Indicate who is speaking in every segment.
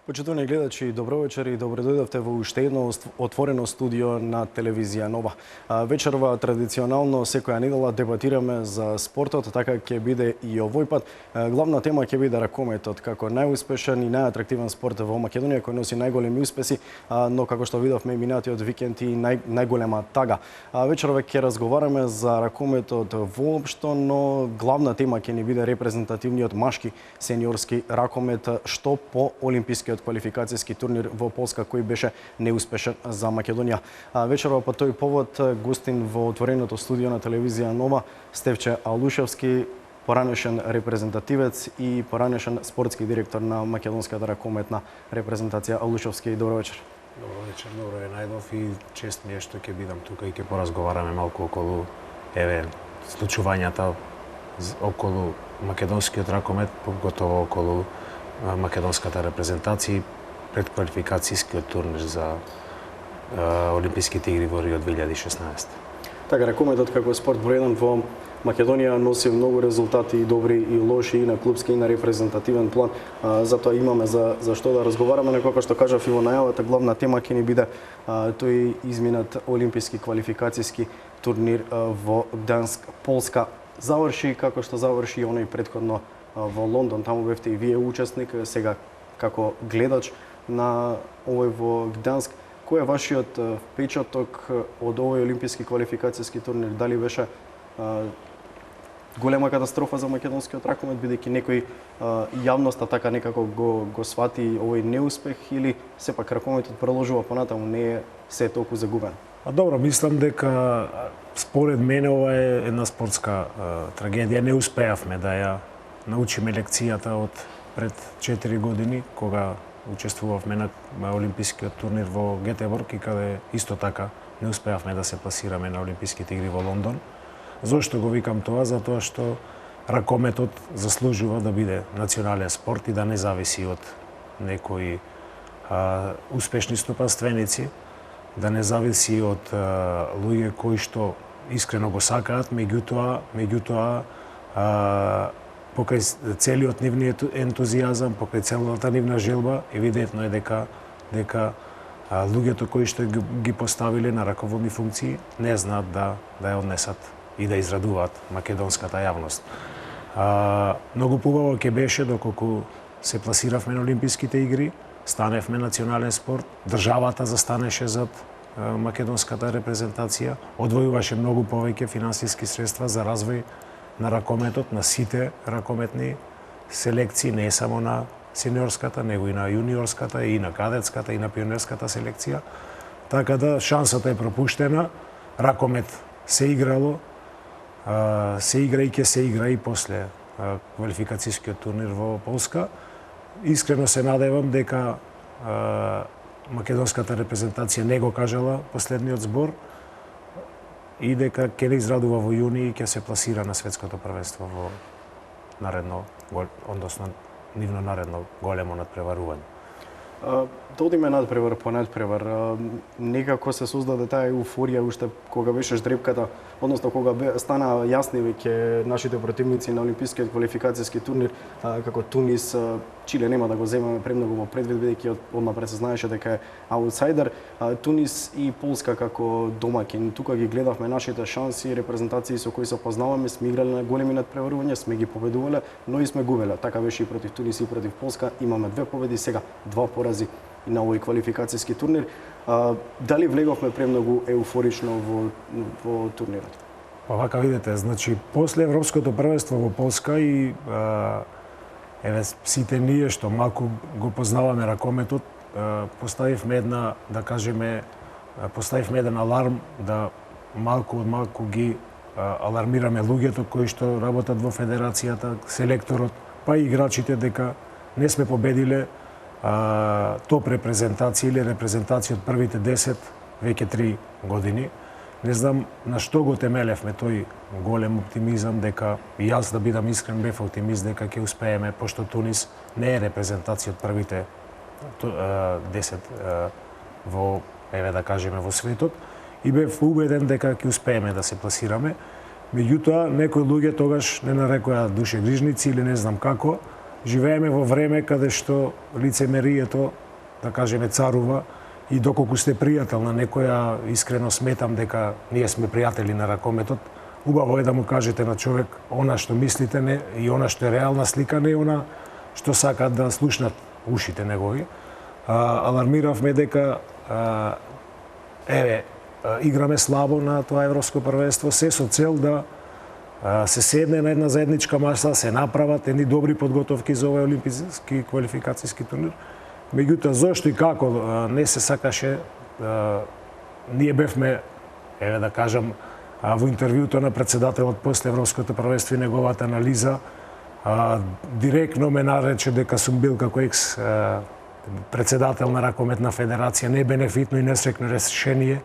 Speaker 1: Почитувани гледачи, добро вечер и добро дојдовте во уште едно отворено студио на телевизија Нова. Вечерва традиционално секоја недела дебатираме за спортот, така ќе биде и овој пат. Главна тема ќе биде ракометот како најуспешен и најатрактивен спорт во Македонија, кој носи најголеми успеси, но како што видовме минатиот викенд и најголема тага. Вечерва ќе разговараме за ракометот воопшто, но главна тема ќе ни биде репрезентативниот машки сениорски ракомет, што по олимпискиот квалификацијски турнир во Полска кој беше неуспешен за Македонија. Вечерва по тој повод гостин во отвореното студио на телевизија Нова Стефче Алушевски, поранешен репрезентативец и поранешен спортски директор на македонската ракометна репрезентација. Алушевски, добро вечер.
Speaker 2: Добро вечер, добро ве најдов и чест ми е што ќе бидам тука и ќе поразговараме малку околу случувањата околу македонскиот ракомет, поготово околу македонската репрезентација пред квалификацијскиот турнир за Олимписките игри во Рио 2016.
Speaker 1: Така, ракометот како спорт број 1 во Македонија носи многу резултати, и добри и лоши, и на клубски, и на репрезентативен план. Затоа имаме за што да разговараме, но како што кажав и во најавата, главна тема ќе ни биде тој изминат олимписки квалификацијски турнир во Гданск, Полска. Заврши како што заврши оној претходно во Лондон, таму бевте и вие учесник, сега како гледач на овој во Гданск. Кој е вашиот впечаток од овој олимписки квалификацијски турнир? Дали беше голема катастрофа за македонскиот ракомет, бидејќи некој јавноста така некако го свати овој неуспех, или сепак ракометот продолжува понатаму, не е се толку загубен?
Speaker 2: Добро, мислам дека според мене ова е една спортска трагедија. Не успеавме да ја научиме лекцијата од пред 4 години, кога учествувавме на олимпискиот турнир во Гетеборг и каде исто така не успеавме да се пласираме на Олимписките игри во Лондон. Зошто го викам тоа? Затоа што ракометот заслужува да биде национален спорт и да не зависи од некои успешни стопанственици, да не зависи од луѓе кои што искрено го сакаат, меѓутоа покрај целиот нивни ентузијазам, покрај целата нивна желба, евидентно е дека луѓето кои што ги поставиле на раководни функции не знаат да ја однесат и да израдуваат македонската јавност. Многу побаво ќе беше доколку се пласиравме на Олимписките игри, станевме национален спорт, државата застанеше зад македонската репрезентација, одвојуваше многу повеќе финансиски средства за развој на ракометот, на сите ракометни селекции, не само на сениорската, него и на јуниорската, и на кадетската, и на пионерската селекција. Така да шансата е пропуштена, ракомет се играло, се игра и ќе се игра и после квалификацијскиот турнир во Полска. Искрено се надевам дека македонската репрезентација не го кажала последниот збор и дека ќе не израдува во јуни и ќе се пласира на светското првенство во наредно, односно нивно наредно големо надпреварување.
Speaker 1: Да одиме надпревар по надпревар. Некако се создаде таа еуфорија уште кога беше ждрепката, односно кога стана јасни веќе нашите противници на олимпискиот квалификацијски турнир, како Тунис, Чиле нема да го земеме премногу во предвид, бидејќи однапред се знаеше дека е аутсайдер. Тунис и Полска како домаќин. Тука ги гледавме нашите шанси, репрезентации со кои се познаваме, сме играле на големи надпреварувања, сме ги победувале, но и сме губеле. Така беше и против Тунис и против Полска. Имаме 2 победи, сега 2 порази и на овој квалификацијски турнир. Дали влеговме премногу еуфорично во турнирот?
Speaker 2: Па вака видите, значи после Европското првенство во Полска и сите ние што малку го познаваме ракометот, поставивме една, да кажеме, поставивме еден аларм да малку од малку ги алармираме луѓето кои што работат во федерацијата, селекторот, па и играчите дека не сме победиле топ репрезентација или репрезентација од првите 10 веќе 3 години. Не знам на што го темелевме тој голем оптимизам, дека и јас да бидам искрен бев оптимист дека ќе успееме, пошто Тунис не е репрезентација од првите 10 во, да кажеме, во светот, и бев убеден дека ќе успееме да се пласираме. Меѓутоа, некои луѓе тогаш не нарекоа душегрижници или не знам како, живееме во време каде што лицемерието, да кажеме, царува и доколку сте пријател на некоја, искрено сметам дека ние сме пријатели на ракометот, убаво е да му кажете на човек она што мислите не, и она што е реална слика, не она што сакаат да слушнат ушите негови. Алармиравме дека играме слабо на тоа европско првенство, се со цел да се седне на една заедничка маса, се направат едни добри подготовки за овој олимписки квалификацијски турнир. Меѓутоа, зошто и како не се сакаше, ние бевме, да кажам, во интервјуто на председателот после Европското првенство и неговата анализа, директно ме нарече дека сум бил како екс председател на Ракометна федерација небенефитно и несрекно решение.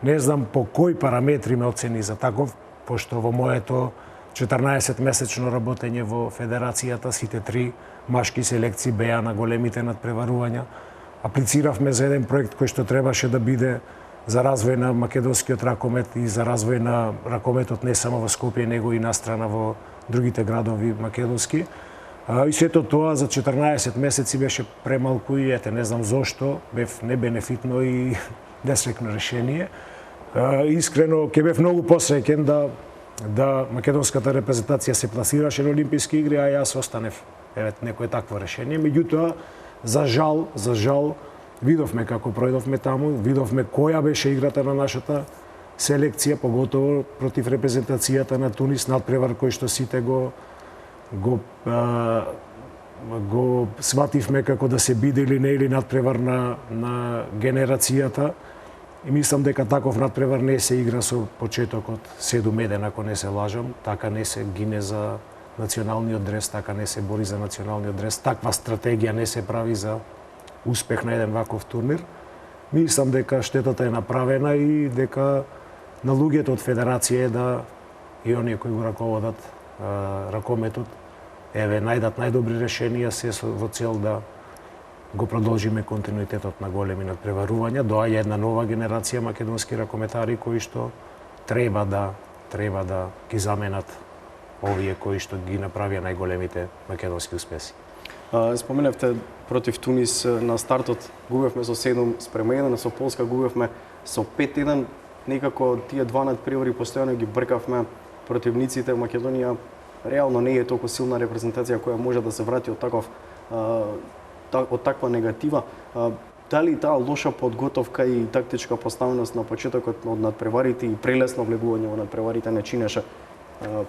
Speaker 2: Не знам по кои параметри ме оцени за таков, пошто во моето 14-месечно работење во федерацијата, сите три машки селекции беа на големите надпреварувања. Аплициравме за еден проект кој што требаше да биде за развој на македонскиот ракомет и за развој на ракометот не само во Скопје, него и настрана во другите градови македонски. И сето тоа за 14 месеци беше премалку и не знам зошто, бев небенефитно и несрекно решение. Искрено, ќе бев многу посреќен да македонската репрезентација се пласираше на Олимписки игри, а јас останев некое такво решение. Меѓутоа, за жал, видовме како пројдовме таму, видовме која беше играта на нашата селекција, поготово против репрезентацијата на Тунис, надпревар кој што сите го свативме како да се биде или не, или надпревар на генерацијата. И мислам дека таков надпревар не се игра со почетокот 7-1, ако не се лажам, така не се гине за националниот дрес, така не се бори за националниот дрес, таква стратегија не се прави за успех на еден ваков турнир. Мислам дека штетата е направена и дека на луѓето од федерација е да и оние кои го раководат ракометот најдат најдобри решенија се во цел да го продолжиме континуитетот на големи надпреварувања. Доаѓа една нова генерација македонски ракометари кои што треба да ги заменат овие кои што ги направија најголемите македонски успеси.
Speaker 1: Споменавте против Тунис на стартот губевме со 7-1, со Полска губевме со 5-1. Некако тие два надпревари постојано ги бркавме. Противниците Македонија реално не е толку силна репрезентација која може да се врати од таква негатива. Дали таа лоша подготовка и тактичка поставеност на почетокот од надпреварите и прелесно влегување во надпреварите не чинеше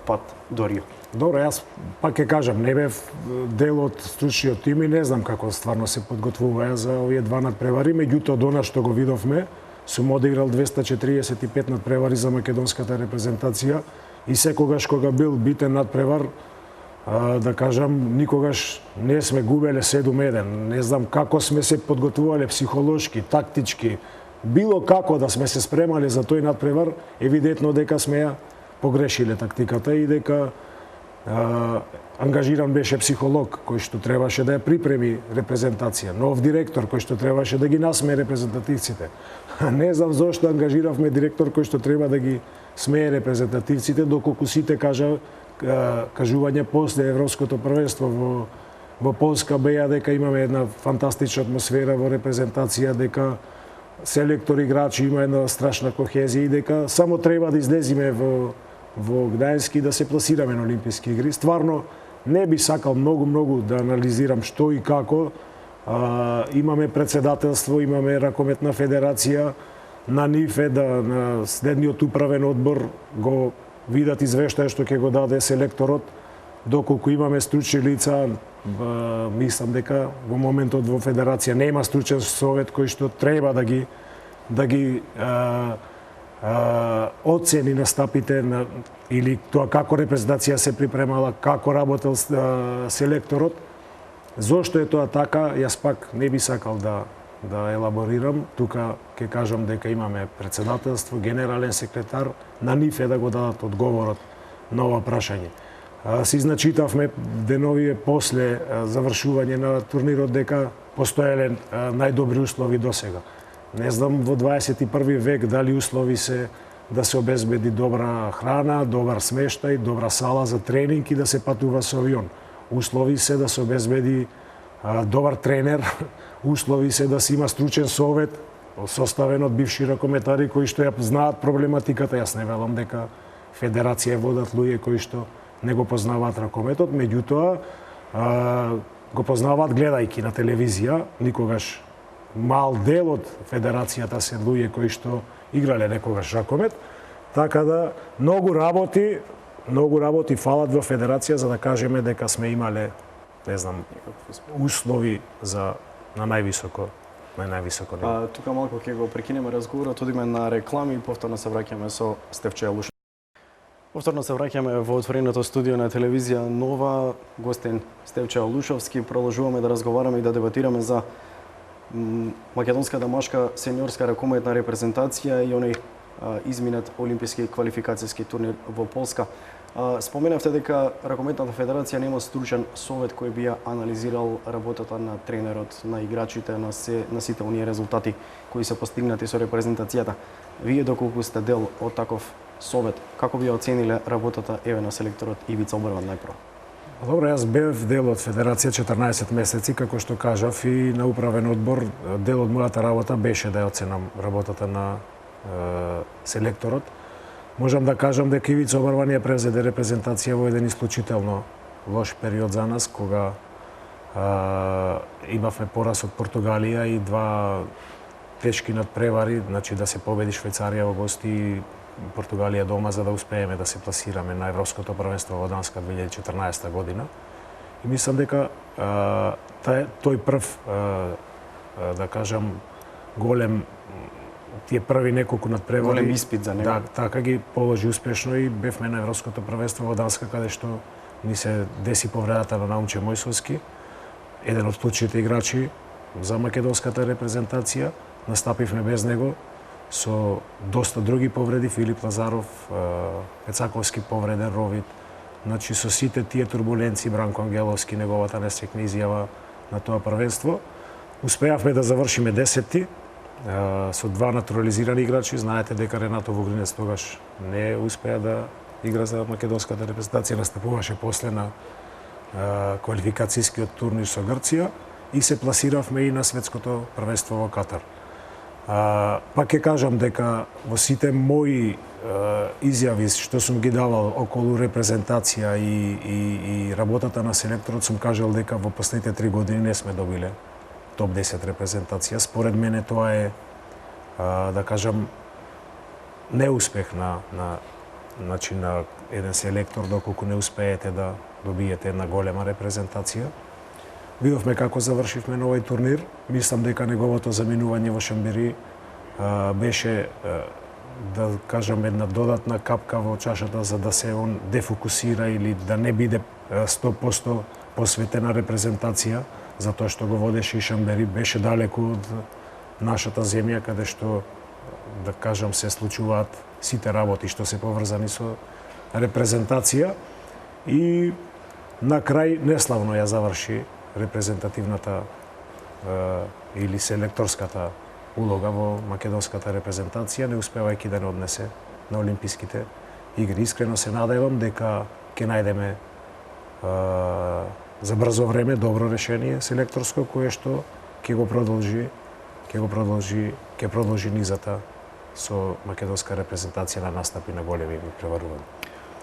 Speaker 1: пат до Рио?
Speaker 2: Добро, јас пак ќе кажам, не бев дел од стручниот тим и не знам како стварно се подготвуваа за овие два надпревари, меѓутоа до нас што го видовме, сум одиграл 245 надпревари за македонската репрезентација и секогаш кога бил битен надпревар, да кажам, никогаш не сме губеле 7-1. Не знам како сме се подготвувале психолошки, тактички, било како да сме се спремале за тој надпревар, евидентно дека сме ја погрешиле тактиката и дека ангажиран беше психолог кој што требаше да ја припреми репрезентација, нов директор кој што требаше да ги насмее репрезентативците. Не знам зошто ангажиравме директор кој што треба да ги смее репрезентативците, доколку сите кажување после Европското првенство во Полска беа дека имаме една фантастична атмосфера во репрезентација, дека селектор играчи има една страшна кохезија и дека само треба да излезиме во Гдајнски да се пласираме на Олимписки игри. Стварно не би сакал многу да анализирам што и како. Имаме председателство, имаме Ракометна федерација, на нив е да на следниот управен одбор го видат извештај што ќе го даде селекторот, доколку имаме стручни лица, мислам дека во моментот во федерација нема стручен совет кој што треба да ги оцени настапите или тоа како репрезентација се припремала, како работел селекторот. Зошто е тоа така, јас пак не би сакал да елаборирам. Тука ќе кажам дека имаме председателство, генерален секретар, на нив е да го дадат одговорот на ова прашање. Се изначитавме деновие после завршување на турнирот дека постоеле најдобри услови досега. Не знам во 21 век дали услови се да се обезбеди добра храна, добар смештај, добра сала за тренинг и да се патува со авион. услови се да се обезбеди добар тренер, услови се да се има стручен совет, составен од бивши ракометари кои што ја знаат проблематиката. Јас не велам дека федерација водат луѓе кои што не го познаваат ракометот, меѓутоа го познаваат гледајќи на телевизија. Никогаш мал дел од федерацијата се луѓе кои што играле некогаш ракомет, така да многу работи фалат во федерација за да кажеме дека сме имале, не знам, услови за на највисоко ниво.
Speaker 1: Тука малку ќе го прекинеме разговорот, одиме на реклами и повторно се враќаме со Стефче Јалушевски. Повторно се враќаме во отвореното студио на телевизија Нова. Гостин Стефче Јалушевски. Продолжуваме да разговараме и да дебатираме за македонската машка сениорска ракометна репрезентација и оној изминат олимписки квалификацијски турнир во Полска. Споменавте дека Ракометната федерација нема стручен совет кој би ја анализирал работата на тренерот, на играчите, на сите оние резултати кои се постигнати со репрезентацијата. Вие доколку сте дел од таков совет, како би ја оцениле работата на селекторот Ивица Обрван најпрво?
Speaker 2: Добро, јас бев дел од федерација 14 месеци, како што кажав, и на управен одбор дел од мојата работа беше да ја оценам работата на селекторот. Можам да кажам дека Ивица Обрван ја превзеде репрезентација во еден исклучително лош период за нас, кога имавме пораз од Португалија и два тешки надпревари, значи да се победи Швајцарија во гости и Португалија дома, за да успееме да се пласираме на Европското првенство во Данска 2014 година. И мислам дека тој прв, да кажам, голем, тие први неколку надпревари,
Speaker 1: голем испит за него.
Speaker 2: Да, така ги положи успешно и бевме на Европското првенство во Данска, каде што ни се деси повредата на Наумче Мојсовски, еден од клучните играчи за македонската репрезентација. Настапивме без него, со доста други повреди, Филип Лазаров, Пецаковски повреден, Ровит. Значи, со сите тие турбуленции, Бранко Ангеловски, неговата несекна изјава на тоа првенство, успеавме да завршиме 10-ти, со два натурализирани играчи. Знаете дека Ренато Вугринец тогаш не успеа да игра за македонската репрезентација, настапуваше после на квалификацијскиот турнир со Грција и се пласиравме и на светското првенство во Катар. Пак ќе кажам дека во сите мои изјави што сум ги давал околу репрезентација и работата на селекторот, сум кажал дека во последните 3 години не сме добиле топ 10 репрезентација. Според мене тоа е, да кажам, неуспех на еден селектор доколку не успеете да добиете една голема репрезентација. Видовме како завршивме на овој турнир. Мислам дека неговото заминување во Шамбери беше, да кажам, една додатна капка во чашата за да се он дефокусира или да не биде 100% посветена репрезентација, затоа што го водеше и Шамбери, беше далеку од нашата земја, каде што, да кажам, се случуваат сите работи што се поврзани со репрезентација. И на крај неславно ја заврши репрезентативната или селекторската улога во македонската репрезентација, не успевајќи да не однесе на Олимписките игри. Искрено се надевам дека ќе најдеме за брзо време добро решение селекторско, кое што ќе продолжи низата со македонска репрезентација на настапи на големи преварувања.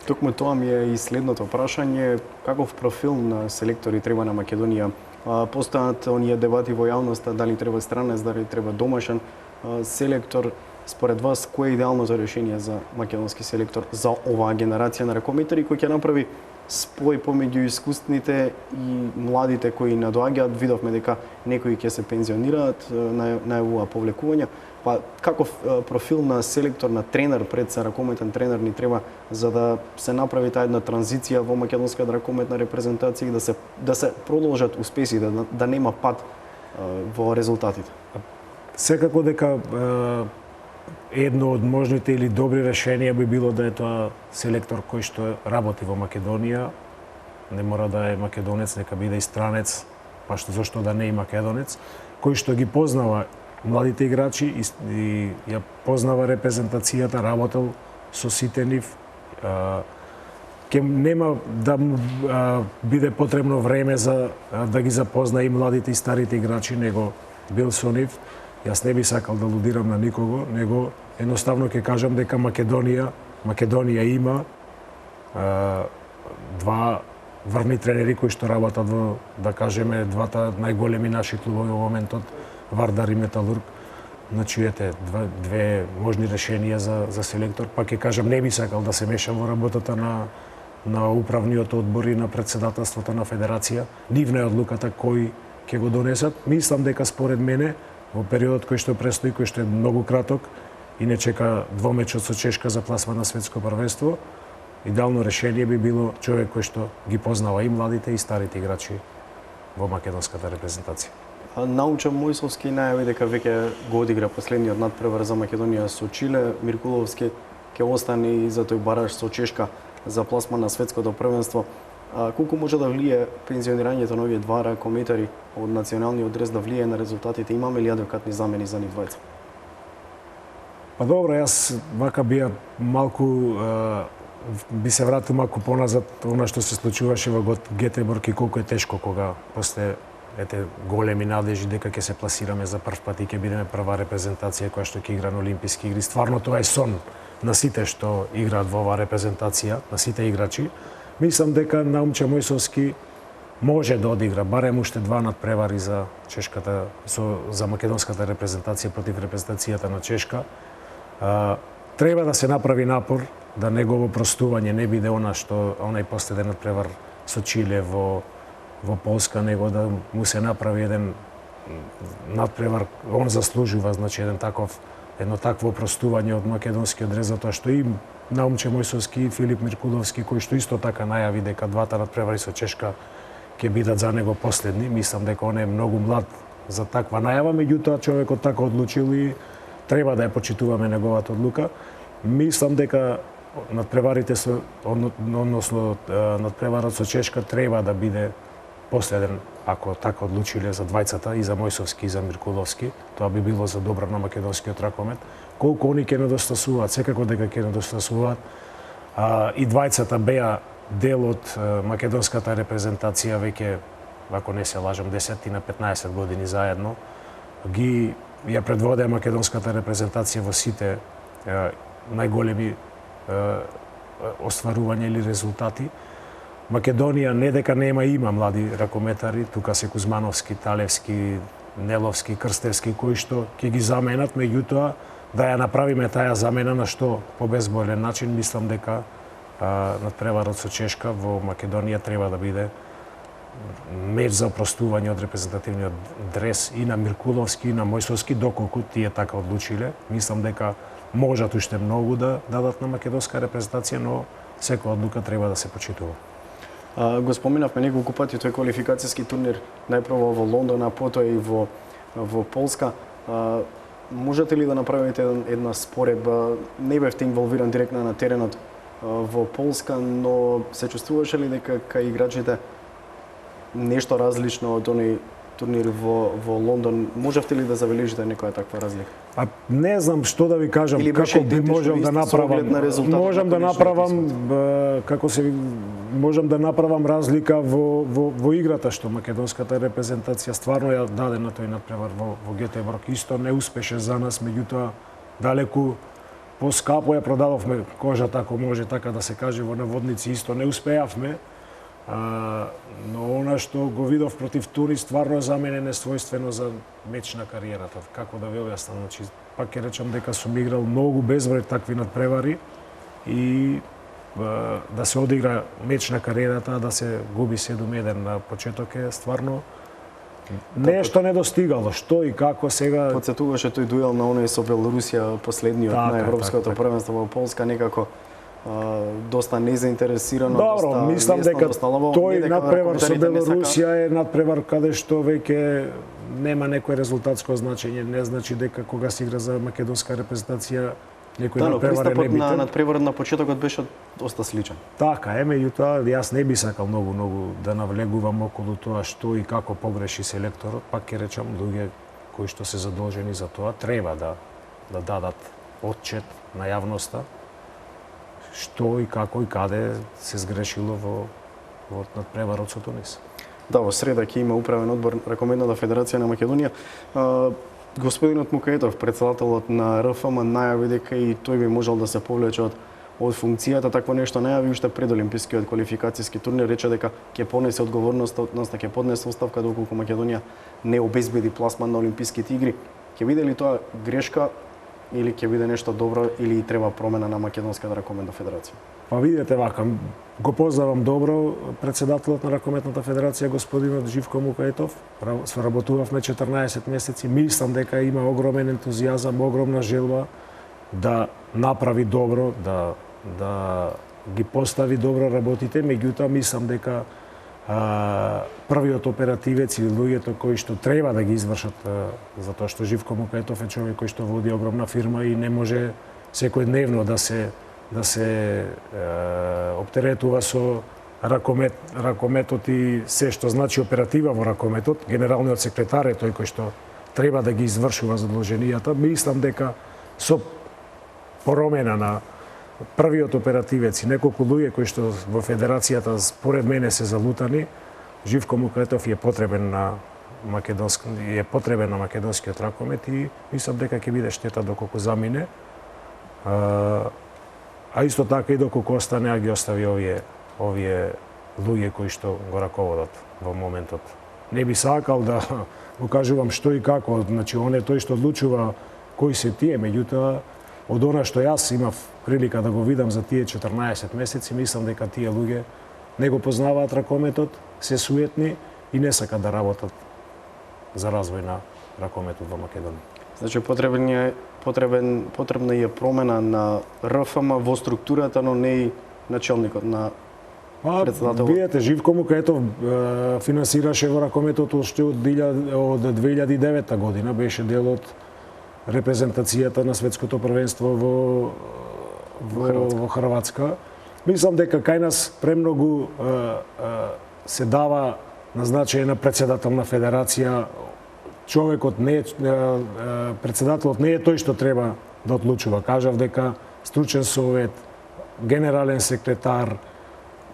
Speaker 1: Токму тоа ми е и следното прашање. Каков профил на селектори треба на Македонија? Постојат оние дебати во јавноста, дали треба странец, дали треба домашен селектор. Според вас, кој е идеалното решение за македонски селектор за оваа генерација на ракометари кој ќе направи спој помеѓу искусните и младите кои надоаѓаат? Видовме дека некои ќе се пензионираат, најавува повлекување. Па каков профил на селектор, на тренер, пред се ракометен тренер ни треба за да се направи таа една транзиција во македонската ракометна репрезентација и да се продолжат успесите, да нема пад во резултатите?
Speaker 2: Секако дека едно од можните или добри решенија би било да е тоа селектор кој што работи во Македонија. Не мора да е македонец, нека биде и странец, па зошто да не е македонец, кој што ги познава младите играчи и ја познава репрезентацијата, работел со сите нив, ќе нема да му биде потребно време за да ги запозна и младите и старите играчи, него бил со нив. Јас не би сакал да лудирам на никого, него едноставно ќе кажам дека Македонија има два врвни тренери кои што работат во, да кажеме, двата најголеми наши клубови во моментот, Вардар и Металург. Значи, ете, две можни решенија за селектор. Па ќе кажам, не би сакал да се мешам во работата на управниот одбор и на председателството на федерација. Нивна е одлуката кој ќе го донесат. Мислам дека според мене во периодот кој што престои, кој што е многу краток и не чека двомечот со Чешка за пласма на светско првенство, идеално решение би било човек кој што ги познава и младите и старите играчи во македонската репрезентација.
Speaker 1: Науча Мојсовски најави дека веќе го одигра последниот надпревар за Македонија со Чиле. Миркуловски ќе остане и за тој бараж со Чешка за пласма на светското првенство. Колку може да влие пензионирањето на овие два ракометари од националниот дрес да влие на резултатите? Имаме ли адекватни замени за нив двајца?
Speaker 2: Па добро, јас вака би се вратил малку поназад она што се случуваше во Гетеборг и колку е тешко кога после големи надежи дека ќе се пласираме за прв пат и ќе бидеме прва репрезентација која што ќе игра на Олимписки игри. Стварно тоа е сон на сите што играат во оваа репрезентација, на сите играчи. Мислам дека Наумче Мојсовски може да одигра барем уште два надпревари за Чешката, за македонската репрезентација против репрезентацијата на Чешка. Треба да се направи напор да негово простување не биде она што онај последен надпревар со Чиле во Полска, него да му се направи еден надпревар, он заслужува, значи едно такво простување од македонскиот дрес, затоа што и Наумче Мојсовски и Филип Миркуловски, кои што исто така најави дека двата надпревари со Чешка ќе бидат за него последни. Мислам дека он е многу млад за таква најава, меѓутоа човекот така одлучил и треба да ја почитуваме неговата одлука. Мислам дека надпреварите надпреварот со Чешка треба да биде последен, ако така одлучиле за двајцата, и за Мојсовски и за Миркуловски. Тоа би било за добро на македонскиот ракомет. Колку они ќе недостасуваат, секако дека ќе недостасуваат. И двајцата беа дел од македонската репрезентација веќе, ако не се лажам, 10 на 15 години заедно. Ја предводеа македонската репрезентација во сите најголеми остварувања или резултати. Македонија не дека има млади ракометари, тука се Кузмановски, Талевски, Неловски, Крстевски, кои што ќе ги заменат, меѓутоа да ја направиме таа замена на што побезболен начин. Мислам дека надпреварот со Чешка во Македонија треба да биде меч за опростување од репрезентативниот дрес и на Миркуловски и на Мојсовски, доколку тие така одлучиле. Мислам дека можат уште многу да дадат на македонска репрезентација, но секоја одлука треба да се почитува.
Speaker 1: Го споменавме неколку пати тој квалификацијски турнир, најпрво во Лондон, а потоа и во Полска. Можете ли да направите една споредба? Не бевте инволвиран директно на теренот во Полска, но се чувствуваше ли дека кај играчите нешто различно од оној турнир во Лондон? Можевте ли да забележите некоја таква разлика?
Speaker 2: Не знам што да ви кажам, како би можам да направам. Можам да направам разлика во играта што македонската репрезентација стварно ја даде на тој надпревар во Гетеборг. Исто не успеше за нас, меѓутоа далеку поскапо ја продадовме кожата, ако може така да се каже во наводници, исто не успеавме. Но она што го видов против Тунис стварно за мене несвојствено за меч на кариерата. Како да ви објаснам, значи пак ќе речам дека сум играл многу безброј такви надпревари и да се одигра меч на кариерата, да се губи 7-1 на почеток е стварно нешто недостигало. Што и како сега
Speaker 1: подсетуваше тој дуел на оној со Белорусија последниот на европското првенство во Полска, некако доста незаинтересирано,
Speaker 2: добро,
Speaker 1: доста
Speaker 2: мислам дека тој надпревар со Белорусија е надпревар каде што веќе нема некој резултатско значење, не значи дека кога се игра за македонска репрезентација некој надпревар е небитен.
Speaker 1: На надпреварот на почетокот беше доста сличен.
Speaker 2: Така е, меѓутоа јас не би сакал многу да навлегувам околу тоа што и како погреши селекторот. Пак ќе речам, луѓе кои што се задолжени за тоа треба да дадат отчет на јавноста што и како и каде се сгрешило во надпреварот со Тунис.
Speaker 1: Да, во среда ќе има управен одбор Ракометната федерација на Македонија. Господинот Мукаетов, председателот на РФМ, најави дека и тој би можел да се повлече од функцијата. Такво нешто најави уште пред олимпискиот квалификацијски турнир, рече дека ќе понесе одговорноста, односно ќе поднесе оставка доколку Македонија не обезбеди пласман на олимписките игри. Ќе биде ли тоа грешка или ќе биде нешто добро или треба промена на Македонската ракометна федерација?
Speaker 2: Па видете вака, го познавам добро председателот на Ракометната федерација господинот Живко Мукаетов. Соработувавме 14 месеци. Мислам дека има огромен ентузијазам, огромна желба да направи добро, да ги постави добро работите, меѓутоа мислам дека првиот оперативец или луѓето кои што треба да ги извршат, затоа што Живко Мукаетов е човек кој што води огромна фирма и не може секојдневно да се оптеретува со ракометот и се што значи оператива во ракометот. Генералниот секретар е тој кој што треба да ги извршува задолженијата. Мислам дека со промена на првиот оперативец и неколку луѓе кои што во федерацијата според мене се залутани, Живко Мукаетов е потребен на македонскиот ракомет и мислам дека ќе биде штета доколку замине. А исто така и доколку остане, а ги остави овие луѓе кои што го раководат во моментот. Не би сакал да го кажувам што и како, значи он е тој што одлучува кои се тие, меѓутоа од она што јас имав прилика да го видам за тие 14 месеци, мислам дека тие луѓе не го познаваат ракометот, се суетни и не сакат да работат за развој на ракометот во Македонија.
Speaker 1: Значи потребна е промена на РФМ во структурата, но не и начелникот на председателот.
Speaker 2: Видете, Живко Мукаетов финансираше во ракометот уште од 2009 година, беше дел од репрезентацијата на светското првенство во Хрватска. Мислам дека кај нас премногу се дава на значење на председател на федерација. Човекот не е, председателот не е тој што треба да одлучува. Кажав дека стручен совет, генерален секретар,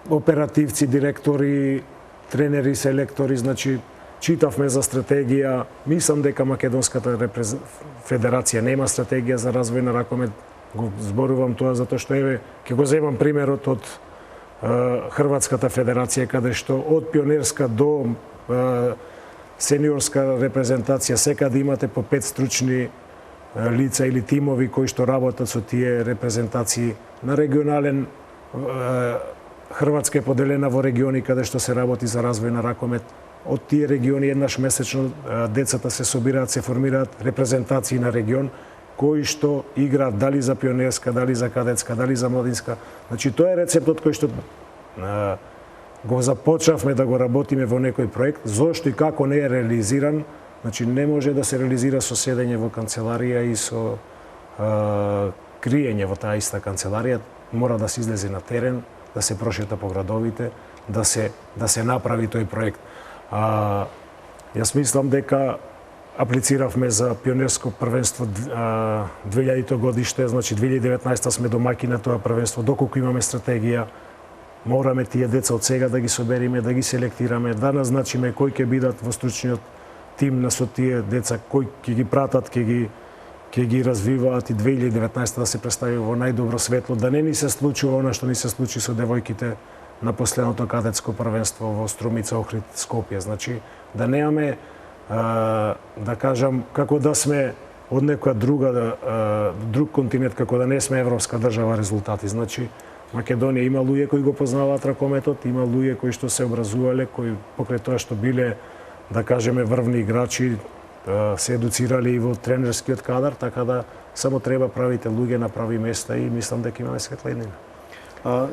Speaker 2: оперативци, директори, тренери, селектори, значи читавме за стратегија. Мислам дека Македонската федерација нема стратегија за развој на ракомет. Го зборувам тоа затоа што ќе го земам примерот од Хрватската федерација, каде што од пионерска до сениорска репрезентација секаде имате по 5 стручни лица или тимови кои што работат со тие репрезентации. На регионален Хрватска е поделена во региони каде што се работи за развој на ракомет. Од тие региони еднаш месечно децата се собираат, се формираат репрезентации на регион кои што играат дали за пионерска, дали за кадетска, дали за младинска. Значи тоа е рецептот кој што го започнавме да го работиме во некој проект. Зошто и како не е реализиран, значи не може да се реализира со седење во канцеларија и со криење во таа иста канцеларија. Мора да се излезе на терен, да се прошета по градовите, да се направи тој проект. Јас мислам дека аплициравме за пионерско првенство 2000 годиште, значи 2019 сме домаќини на тоа првенство, доколку имаме стратегија, мораме тие деца од сега да ги собериме, да ги селектираме, да назначиме кои ќе бидат во стручниот тим на со тие деца, кои ќе ги пратат, ќе ги развиваат и 2019 да се представи во најдобро светло, да не ни се случува она што ни се случи со девојките на последното кадетско првенство во Струмица, Охрид, Скопје. Значи, да немаме, да кажам, како да сме од некоја друг континент, како да не сме европска држава резултати. Значи, Македонија има луѓе кои го познаваат ракометот, има луѓе кои што се образувале, кои покрај тоа што биле, да кажеме, врвни играчи, се едуцирали и во тренерскиот кадар, така да само треба правите луѓе на прави места и мислам дека имаме светла иднина.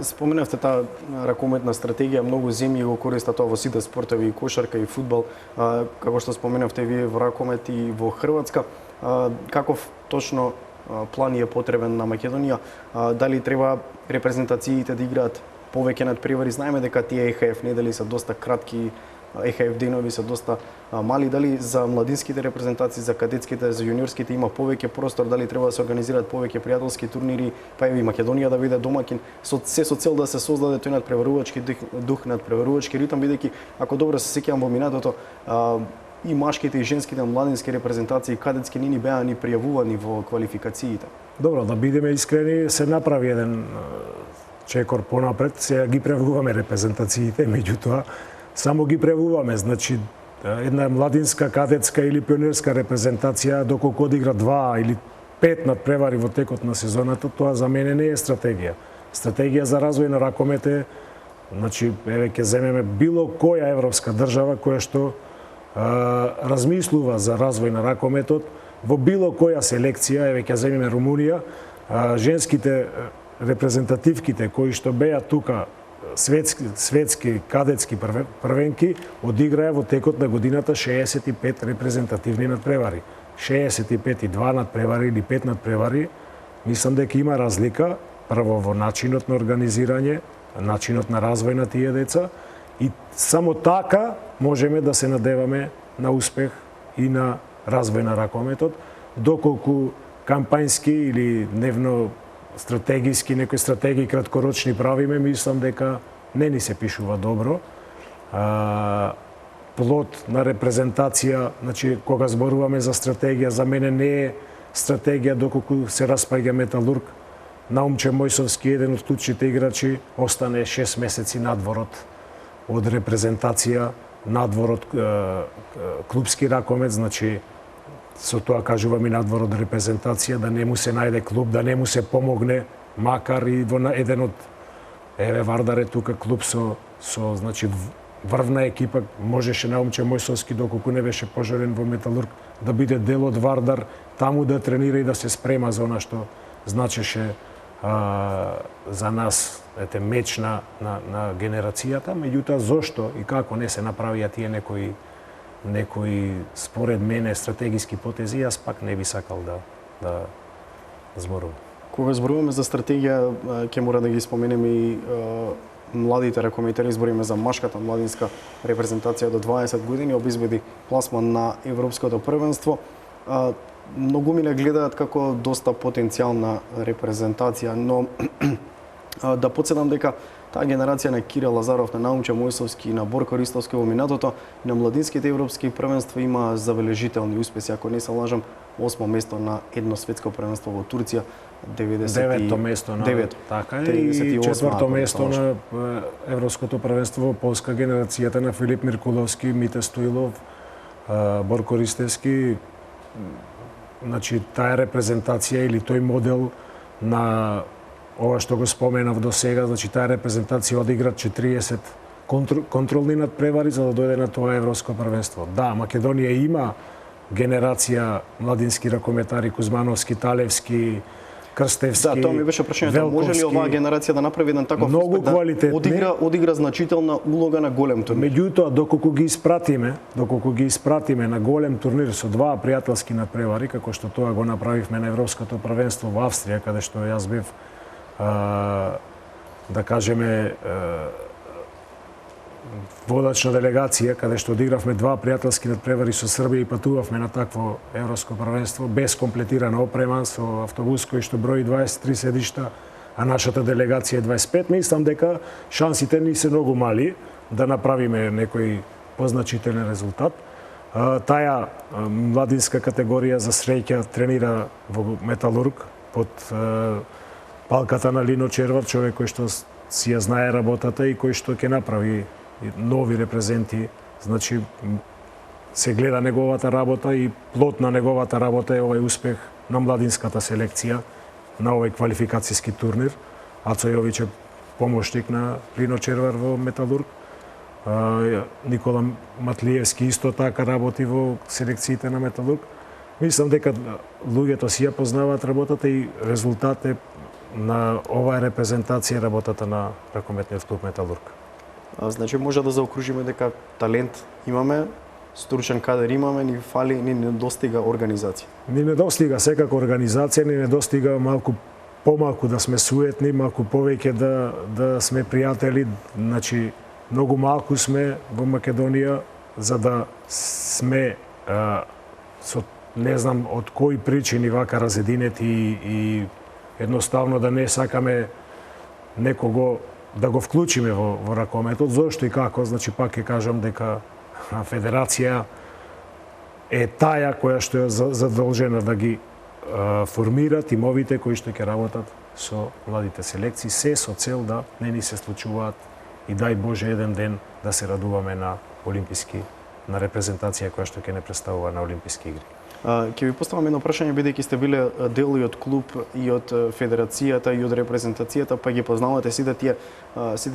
Speaker 1: Споменавте таа ракометна стратегија, многу земји го користат тоа во сите спортови, и кошарка, и фудбал. Како што споменавте вие во ракомет и во Хрватска, каков точно план е потребен на Македонија? Дали треба репрезентациите да играат повеќе надпревари? Знаеме дека тие ЕХФ недели се доста кратки, ЕХФ денови се доста мали, дали за младинските репрезентации, за кадетските, за јуниорските има повеќе простор, дали треба да се организираат повеќе пријателски турнири, па и Македонија да биде домакин, со цел да се создаде тој надпреварувачки дух, надпреварувачки ритам, бидејќи ако добро се сеќавам во минатото, и машките и женските младински репрезентации кадетски ни беа ни пријавувани во квалификациите.
Speaker 2: Добро, да бидеме искрени, се направи еден чекор понапред, сега ги превуваме репрезентациите, меѓутоа само ги превуваме, значи една младинска, кадетска или пионерска репрезентација доколку одигра 2 или 5 надпревари во текот на сезоната, тоа за мене не е стратегија. Стратегија за развој на ракомет е, значи еве ќе земеме било која европска држава која што размислува за развој на ракометот во било која селекција, еве ќе земеме Румунија, женските репрезентативките кои што беа тука светски кадетски првенки одиграа во текот на годината 65 репрезентативни надпревари. 65 и 2 надпревари или 5 надпревари, мислам дека има разлика прво во начинот на организирање, начинот на развој на тие деца и само така можеме да се надеваме на успех и на развој на ракометот, доколку кампањски или дневно стратегиски, некои стратегии краткорочни правиме, мислам дека не ни се пишува добро. Плод на репрезентација, значи кога зборуваме за стратегија, за мене не е стратегија доколку се распаѓа Металург. Наумче Мојсовски, еден од клучните играчи, остане 6 месеци надворот од репрезентација, надворот клубски ракомет, значи со тоа кажувам и надвор од репрезентација, да не му се најде клуб, да не му се помогне, макар и во еден од еве Вардар е тука клуб со значи врвна екипа, можеше Наумче Мојсовски доколку не беше пожелен во Металург да биде дел од Вардар, таму да тренира и да се спрема за она што значеше за нас меч на генерацијата, меѓутоа зошто и како не се направија тие некои според мене стратегиски потези, јас пак не би сакал да зборувам.
Speaker 1: Кога зборуваме за стратегија, ќе мора да ги споменеме и младите ракометари, збориме за машката младинска репрезентација до 20 години, обезбеди пласман на Европското првенство. Многумина гледаат како доста потенцијална репрезентација, но да подсетам дека таа генерација на Кирил Лазаров, на Наумче Мојсовски и на Борко Ристовски во минатото на младинските европски првенства има забележителни успеси, ако не се лажам, 8 место на едно светско првенство во Турција,
Speaker 2: 9-то место на така и 4-то место на Европското првенство во Полска, генерацијата на Филип Миркуловски, Мите Стоилов, Борко Ристевски. Значи таа репрезентација или тој модел на ова што го споменав до сега, значи таа репрезентација одигра 40 контролни надпревари за да дојде на тоа европско првенство. Да, Македонија има генерација младински ракометари, Кузмановски, Талевски, Крстевски.
Speaker 1: Да, тоа ми беше прашањето. Може ли оваа генерација да направи еден таков
Speaker 2: успех,
Speaker 1: да одигра значителна улога на голем турнир?
Speaker 2: Меѓутоа, доколку ги испратиме на голем турнир со 2 пријателски надпревари, како што тоа го направивме на Европското првенство во Австрија, каде што јас бев да кажеме водач на делегација, каде што одигравме 2 пријателски надпревари со Србија и патувавме на такво европско првенство без комплетирана опрема, со автобус кој што брои 23 седишта, а нашата делегација е 25. Мислам дека шансите ни се многу мали да направиме некој позначителен резултат. Таа младинска категорија за среќа тренира во Металург под палката на Лино Червар, човек кој што си ја знае работата и кој што ќе направи нови репрезенти. Значи се гледа неговата работа и плод на неговата работа е овој успех на младинската селекција на овој квалификацијски турнир. Ацо Јовиќ е помошник на Лино Червар во Металург. Никола Матлиевски исто така работи во селекциите на Металург. Мислам дека луѓето си ја познаваат работата и резултат е на оваа репрезентација работата на ракометниот клуб Металург.
Speaker 1: Значи може да заокружиме дека талент имаме, стручен кадар имаме, ни фали, ни недостига организација.
Speaker 2: Ни недостига секако организација, ни недостига малку помалку да сме суетни, малку повеќе да сме пријатели, значи многу малку сме во Македонија за да сме со не знам од кои причини вака разединети и едноставно да не сакаме некого да го вклучиме во ракометот. Зошто и како? Значи пак ќе кажам дека федерација е таја која што е задолжена да ги формира тимовите кои што ќе работат со младите селекции, се со цел да не ни се случуваат и дај Боже еден ден да се радуваме на на репрезентација која што ќе не представува на Олимписки игри.
Speaker 1: Ќе ви поставам едно прашање, бидејќи сте биле дел и од клуб, и од федерацијата, и од репрезентацијата, па ги познавате сите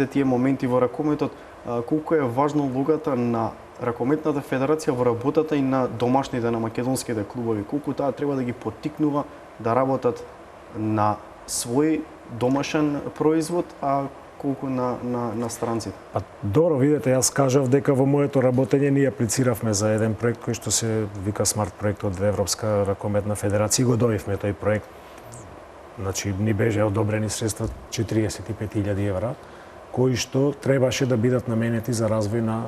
Speaker 1: тие моменти во ракометот. Колку е важна улогата на ракометната федерација во работата и на домашните, на македонските клубови? Колку таа треба да ги поттикнува да работат на свој домашен производ, а колку на странците?
Speaker 2: Па добро, видете, јас кажав дека во моето работење ние аплициравме за еден проект кој што се вика Смарт проект од Европска ракометна федерација, го добивме тој проект. Значи ни беше одобрени средства 45.000 евра, кои што требаше да бидат наменети за развој на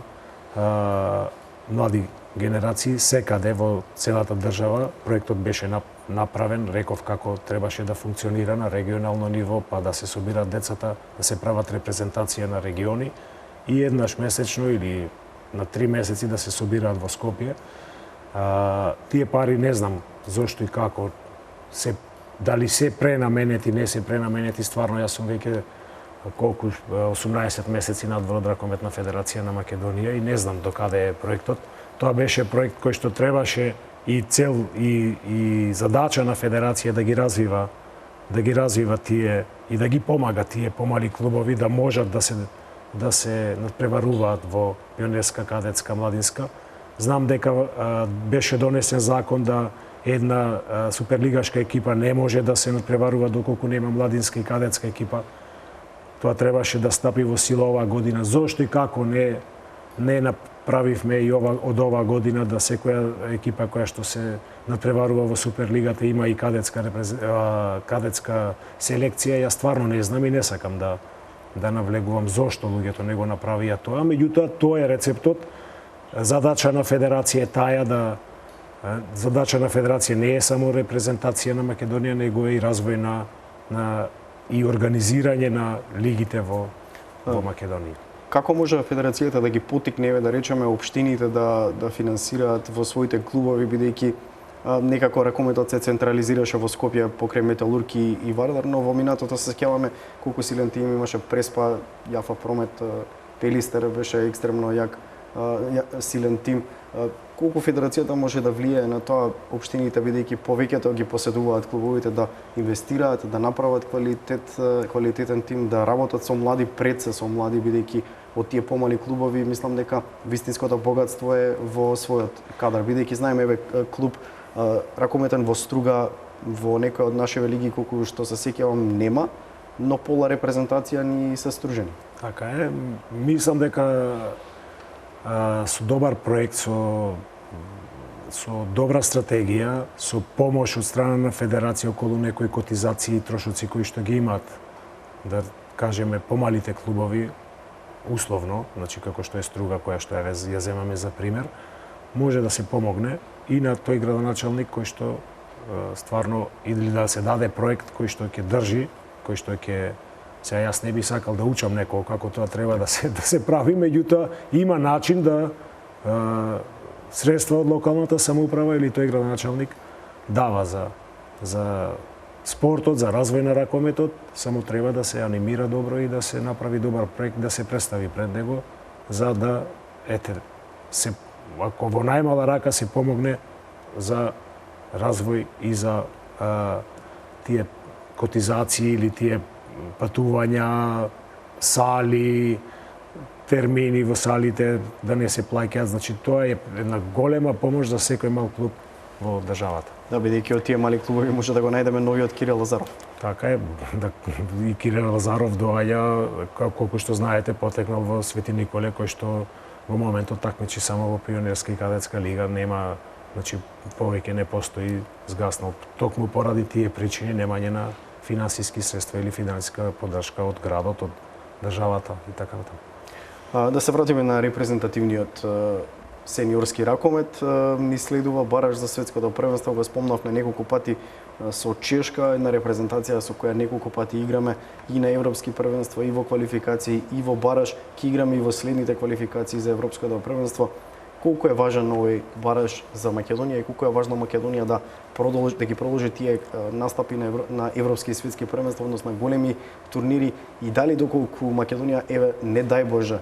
Speaker 2: млади генерации секаде во целата држава. Проектот беше направен, реков како требаше да функционира на регионално ниво, па да се собираат децата, да се прават репрезентација на региони и еднаш месечно или на 3 месеци да се собираат во Скопје. Тие пари не знам зошто и како дали се пренаменети, не се пренаменети, стварно јас сум веќе 18 месеци надвор од Ракометна федерација на Македонија и не знам докаде е проектот. Тоа беше проект кој што требаше и цел и задача на федерација да ги развива тие и да ги помага тие помали клубови да можат да се надпреваруваат во пионерска, кадетска, младинска. Знам дека беше донесен закон да една суперлигашка екипа не може да се надпреварува доколку нема младинска и кадетска екипа. Тоа требаше да стапи во сила оваа година. Зошто и како не направивме и од оваа година да секоја екипа која што се надпреварува во Суперлигата има и кадетска селекција. Јас стварно не знам и не сакам да навлегувам зошто луѓето не го направија тоа. Меѓутоа, тоа е рецептот. Задача на федерација е таја задача на федерација не е само репрезентација на Македонија, него е и развој и организирање на лигите во Македонија.
Speaker 1: Како може федерацијата да ги поттикне, да речеме, општините да финансираат во своите клубови, бидејќи некако ракометот се централизираше во Скопје покрај Металург и Вардар, но во минатото се сеќаваме колку силен тим имаше Преспа, Јафа Промет, Пелистер беше екстремно јак силен тим. Колку федерацијата може да влијае на тоа општините, бидејќи повеќето ги поседуваат клубовите, да инвестираат, да направат квалитетен тим, да работат со млади, пред се со млади, бидејќи од тие помали клубови мислам дека вистинското богатство е во својот кадар, бидејќи знаеме клуб ракометен во Струга во некој од нашите лиги колку што се сеќавам нема, но пола репрезентација ни се стружени.
Speaker 2: Така е, мислам дека со добар проект, со добра стратегија, со помош од страна на федерација околу некои котизации и трошоци кои што ги имаат, да кажеме, помалите клубови, условно, значи како што е Струга, која што ја земаме за пример, може да се помогне и на тој градоначалник кој што стварно или да се даде проект кој што ќе држи, кој што ќе Сега јас не би сакал да учам некој како тоа треба да се прави, меѓутоа има начин да средства од локалната самоуправа или тој градоначалник дава за спортот, за развој на ракометот, само треба да се анимира добро и да се направи добар проект, да се представи пред него, за да ако во најмала рака се помогне за развој и за тие котизации или тие патувања, сали, термини во салите да не се плаќаат. Значи тоа е една голема помош за секој мал клуб во државата.
Speaker 1: Да, бидејќи од тие мали клубови може да го најдеме новиот Кирил Лазаров.
Speaker 2: Така е, и Кирил Лазаров доаѓа, колку што знаете, потекнал во Свети Николе, кој што во моментот такмичи само во пионерска и кадетска лига, нема, значи повеќе не постои, згаснал. Токму поради тие причини, немање на финансиски средства или финансиска поддршка од градот, од државата и така натаму.
Speaker 1: Да се вратиме на репрезентативниот сениорски ракомет. Ни следува бараш за светското првенство, го спомнавме неколку пати со Чешка, една репрезентација со која неколку пати играме и на европски првенства, и во квалификации, и во бараш, ќе играме и во следните квалификации за европското првенство. Колку е важен овој бараш за Македонија и колку е важно Македонија да ги продолжи тие настапи на европски и светски првенства, односно големи турнири, и дали доколку Македонија не дај Боже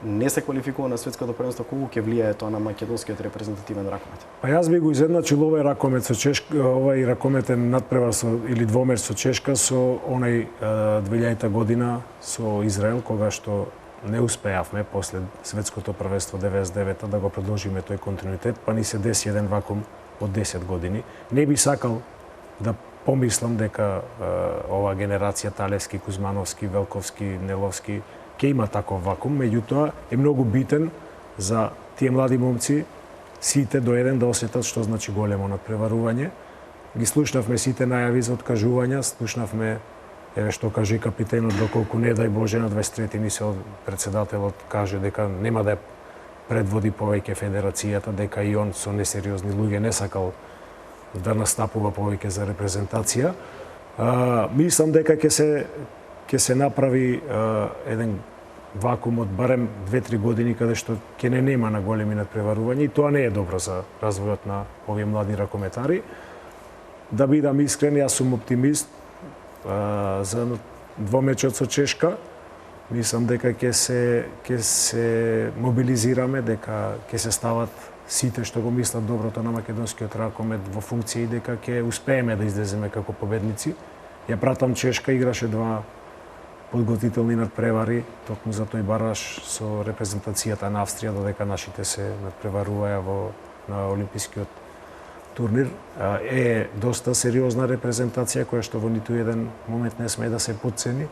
Speaker 1: не се квалификува на светското првенство, колку ќе влијае тоа на македонскиот репрезентативен ракомет?
Speaker 2: Па јас би го изедначил овој ракомет со Чешка, овој ракометен надпревар или двомер со Чешка со онај 2000 година со Израел, кога што не успеавме после светското првенство 99-та да го продолжиме тој континуитет, па ни се деси еден вакуум од 10 години. Не би сакал да помислам дека оваа генерација Талевски, Кузмановски, Велковски, Неловски ќе има таков вакуум, меѓутоа е многу битен за тие млади момци сите до еден да осетат што значи големо надпреварување. Ги слушнавме сите најави за откажувања, слушнавме еве што каже и капитенот, доколку не дај Боже на 23 ни се председателот каже дека нема да предводи повеќе федерацијата, дека и он со несериозни луѓе не сакал да настапува повеќе за репрезентација. Мислам дека ќе се направи еден вакуум од барем 2-3 години каде што ќе не нема на големи надпреварувања, и тоа не е добро за развојот на овие млади ракометари. Да бидам искрен, јас сум оптимист за двомечот со Чешка. Мислам дека ќе се мобилизираме, дека ќе се стават сите што го мислат доброто на македонскиот ракомет во функција и дека ќе успееме да излеземе како победници. Ја пратам Чешка, играше два подготвителни надпревари, токму за тој бараш со репрезентацијата на Австрија, додека нашите се надпреваруваја на олимпискиот турнир. Е доста сериозна репрезентација која што во ниту еден момент не сме да се потцени.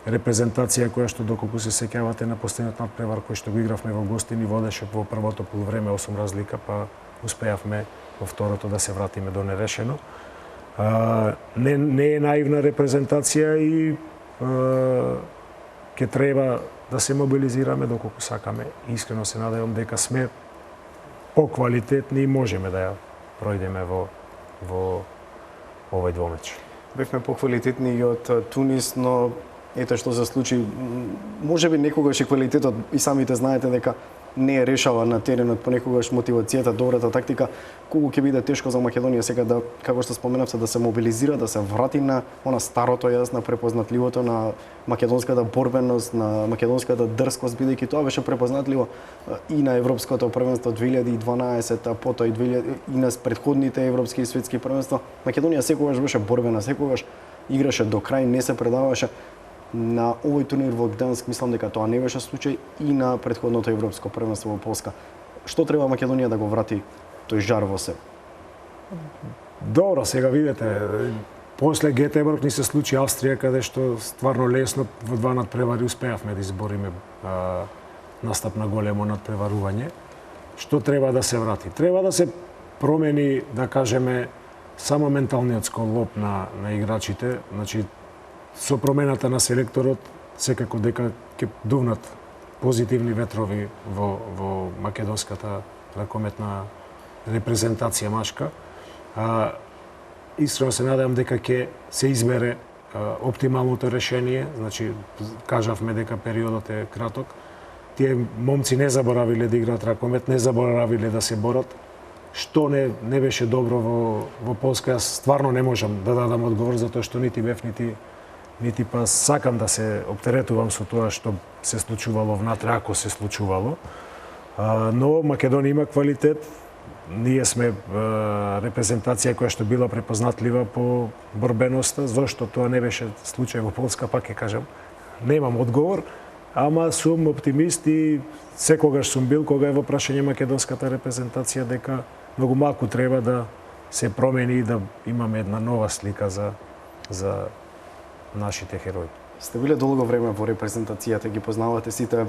Speaker 2: Репрезентација која што, доколку се сеќавате на последниот надпревар кој што го игравме во гостини, водеше во првото полувреме 8 разлика, па успеавме во второто да се вратиме до нерешено. Не е наивна репрезентација и ќе треба да се мобилизираме доколку сакаме. Искрено се надевам дека сме поквалитетни и можеме да ја пројдеме во овој двомеч.
Speaker 1: Бевме поквалитетни и од Тунис, но ете што се случи. Можеби некогаш и квалитетот, и самите знаете дека не е решава на теренот, понекогаш мотивацијата, добрата тактика, колку ќе биде тешко за Македонија сега да, како што споменавте, да се мобилизира, да се врати на она старото на препознатливото, на македонската борбеност, на македонската дрскост, бидејќи тоа беше препознатливо и на европското првенство 2012, а потоа и на претходните европски и светски првенства. Македонија секогаш беше борбена, секогаш играше до крај, не се предаваше. На овој турнир во Гданск мислам дека тоа не беше случај, и на претходното европско првенство во Полска. Што треба Македонија да го врати тој жар во себе?
Speaker 2: Добро, сега видете, после Гетеборг ни се случи Австрија, каде што стварно лесно во два надпревари успеавме да избориме настап на големо надпреварување. Што треба да се врати? Треба да се промени, да кажеме, само менталниот склоп на играчите. Значи, со промената на селекторот, секако дека ќе дувнат позитивни ветрови во македонската ракометна репрезентација машка. Искрено се надевам дека ќе се избере оптималното решение. Значи, кажавме дека периодот е краток. Тие момци не заборавиле да играат ракомет, не заборавиле да се борат. Што не беше добро во Полска, јас стварно не можам да дадам одговор, затоа што нити бев, нити па сакам да се оптеретувам со тоа што се случувало внатре, ако се случувало. Но Македонија има квалитет. Ние сме репрезентација која што била препознатлива по борбеноста. Зошто тоа не беше случај во Полска, пак ќе кажам, немам одговор, ама сум оптимист и секогаш сум бил кога е во прашање македонската репрезентација дека многу малку треба да се промени и да имаме една нова слика за нашите херои.
Speaker 1: Сте биле долго време во репрезентацијата, ги познавате сите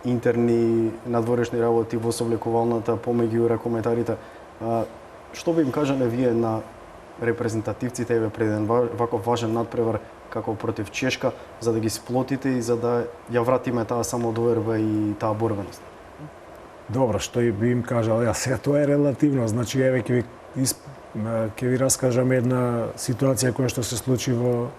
Speaker 1: интерни, надворешни работи во совлекувалната помеѓу ракометарите. Што би им кажале вие на репрезентативците еве пред еден ваков важен надпревар како против Чешка, за да ги сплотите и за да ја вратиме таа самодоверба и таа борбеност?
Speaker 2: Добро, што и би им кажал, сега тоа е релативно, значи еве ќе ви раскажам една ситуација која што се случи во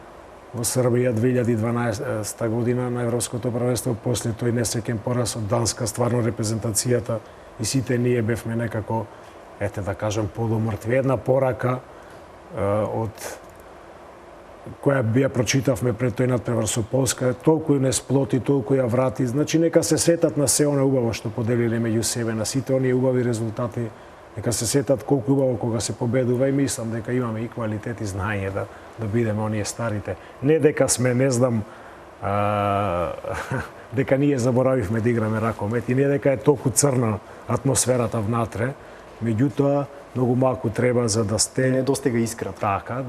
Speaker 2: Србија 2012 година на Европското првенство, после тој несреќен пораз од Данска, стварно репрезентацијата и сите ние бевме некако, да кажам, полумртви. Една порака од која ја прочитавме пред тој надпревар со Полска, толку не сплоти, толку ја врати. Значи нека се сетат на се она убаво што поделиле меѓу себе, на сите оние убави резултати. Нека се сетат колку убаво кога се победува и мислам дека имаме и квалитет и знаење да бидеме оние старите. Не дека сме, не знам, дека ние заборавивме да играме ракомет и не дека е толку црна атмосферата внатре, меѓутоа многу малку треба за да сте
Speaker 1: Не достига искра.
Speaker 2: така,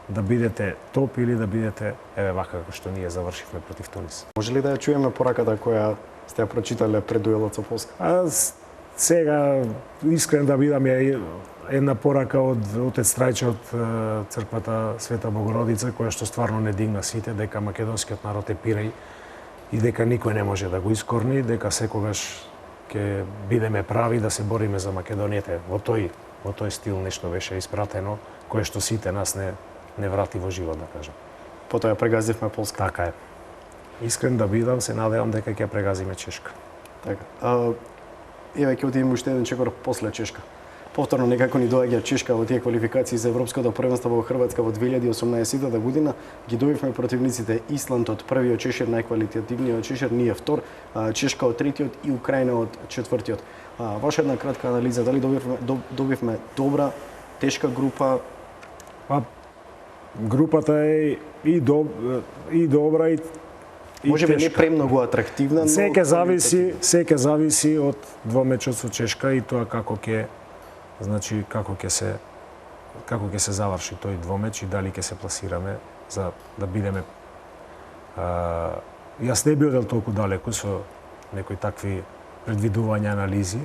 Speaker 2: да бидете топ или да бидете еве вака како што ние завршивме против Тунис.
Speaker 1: Може ли да ја чуеме пораката која сте ја прочитале пред дуелот со Полска?
Speaker 2: Сега, искрен да бидам, е една порака од отец Трајче од црквата Света Богородица, која што стварно не дигна сите, дека македонскиот народ е пирај и дека никој не може да го искорни, дека секогаш ќе бидеме прави да се бориме за Македонијата. Во тој стил нешто беше испратено, кое што сите нас не врати во живот, да кажам.
Speaker 1: Потоа ја прегазивме Полска.
Speaker 2: Така е. Искрен да бидам, се надевам дека ќе прегазиме Чешка.
Speaker 1: Така. Еве ќе отидеме уште еден чекор после Чешка. Повторно некако ни доаѓа Чешка во тие квалификации за Европското првенство во Хрватска во 2018 година. Ги добивме противниците Исланд од првиот чешир, најквалитетивниот чешир, ние втор, Чешка од третиот и Украина од четвртиот. Ваша една кратка анализа, дали добивме добра, тешка група?
Speaker 2: Групата е и добра и
Speaker 1: Може би не премногу атрактивна, но
Speaker 2: се ќе зависи од двомечот со Чешка и тоа како ќе се заврши тој двомеч и дали ќе се пласираме за да бидеме јас не би одел толку далеку со некои такви предвидувања, анализи.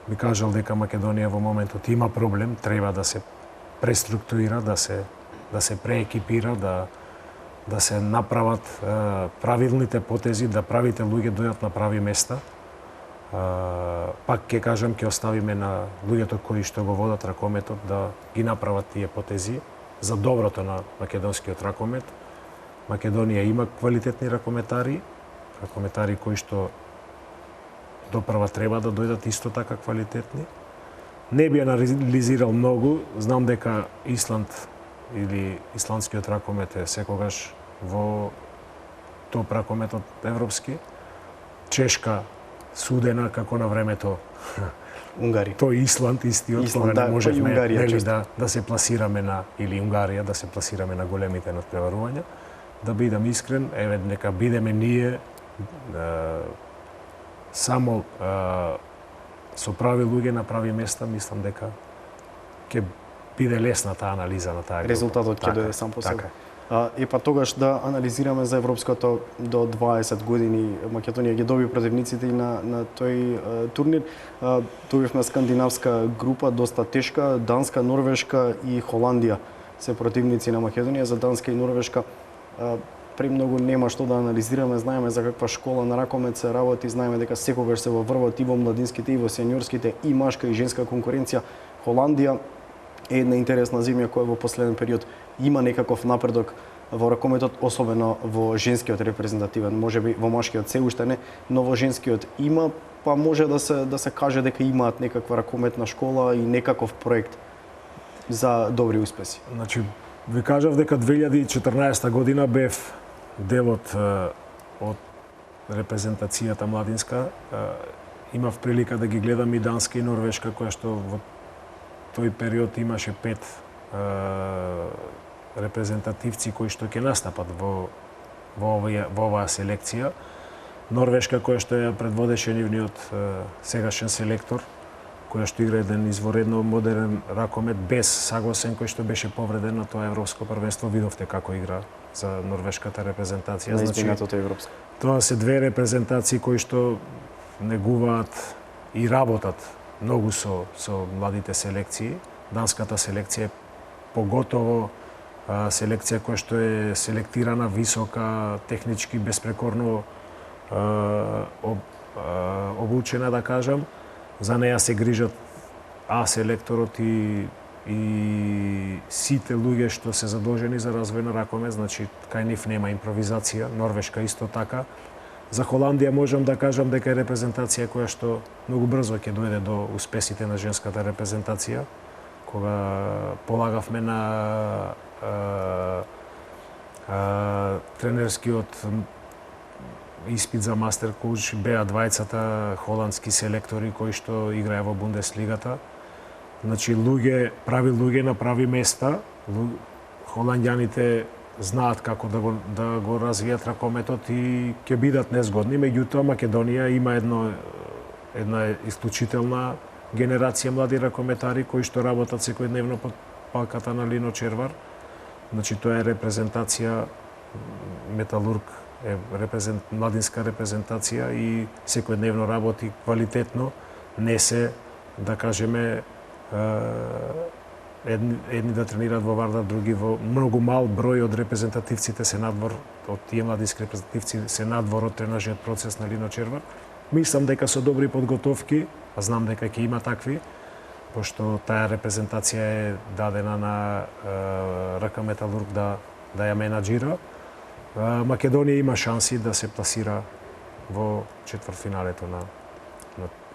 Speaker 2: Би кажал дека Македонија во моментот има проблем, треба да се преструктурира, да се преекипира, да се направат правилните потези, да правите луѓе дојдат на прави места. Пак ќе кажам, ќе оставиме на луѓето кои што го водат ракометот да ги направат тие потези за доброто на македонскиот ракомет. Македонија има квалитетни ракометари кои што допрва треба да дојдат исто така квалитетни. Не би анализирал многу, знам дека Исланд или исландскиот ракомет е секогаш во топ ракометот европски. Чешка судена како на времето
Speaker 1: Унгарија.
Speaker 2: Тој Исланд истиот, кога
Speaker 1: да,
Speaker 2: не можевме
Speaker 1: Унгарија,
Speaker 2: да се пласираме на или Унгарија да се пласираме на големите надпреварувања. Да бидам искрен, еве нека бидеме ние само со прави луѓе на прави места, мислам дека ќе биде лесна таа анализа на таа група.
Speaker 1: Резултатот ќе дојде сам по себе. И па тогаш да анализираме за европското до 20 години. Македонија ги доби противниците и на тој турнир. Добивме скандинавска група, доста тешка, Данска, Норвешка и Холандија се противници на Македонија. За Данска и Норвешка премногу нема што да анализираме, знаеме за каква школа на ракомет се работи, знаеме дека секогаш се во врвот и во младинските и во сениорските и машка и женска конкуренција. Холандија е една интересна земја која во последен период има некаков напредок во ракометот, особено во женскиот репрезентативен. Можеби во машкиот се уште не, но во женскиот има, па може да се каже дека имаат некаква ракометна школа и некаков проект за добри успеси.
Speaker 2: Значи, ви кажав дека 2014 година бев дел од репрезентацијата младинска. Имав прилика да ги гледам и Данска и Норвешка, која што во тој период имаше 5 репрезентативци кои што ќе настапат во оваа селекција. Норвешка, која што ја предводеше нивниот сегашен селектор, која што игра еден изворедно модерен ракомет без Сагласен, кој што беше повреден на тоа европско првенство. Видовте како игра за норвешката репрезентација.
Speaker 1: На избиратото европско.
Speaker 2: Тоа се две репрезентации кои што негуваат и работат многу со младите селекции. Данската селекција поготово селекција која што е селектирана висока, технички беспрекорно обучена, да кажам. За неја се грижат селекторот и сите луѓе што се задолжени за развој на ракомет, значи кај нив нема импровизација, Норвешка исто така. За Холандија можам да кажам дека е репрезентација која што многу брзо ќе дојде до успесите на женската репрезентација. Кога полагавме на тренерскиот испит за мастер коуч, беа двајцата холандски селектори кои што играе во Бундеслигата. Значи прави луѓе на прави места. Холандјаните знаат како да го развијат ракометот и ќе бидат незгодни. Меѓутоа Македонија има една исклучителна генерација млади ракометари кои што работат секојдневно под палката на Лино Червар. Значи тоа е репрезентација, Металург е младинска репрезентација и секојдневно работи квалитетно, не се, да кажеме, едни да тренираат во Вардар, други во многу мал број од репрезентативците се надвор, од тие младински репрезентативци се надвор од тренажниот процес на Лино Червар. Мислам дека со добри подготовки, а знам дека ќе има такви, пошто таа репрезентација е дадена на РК Металург да ја менаџира. Македонија има шанси да се пласира во четвртфиналето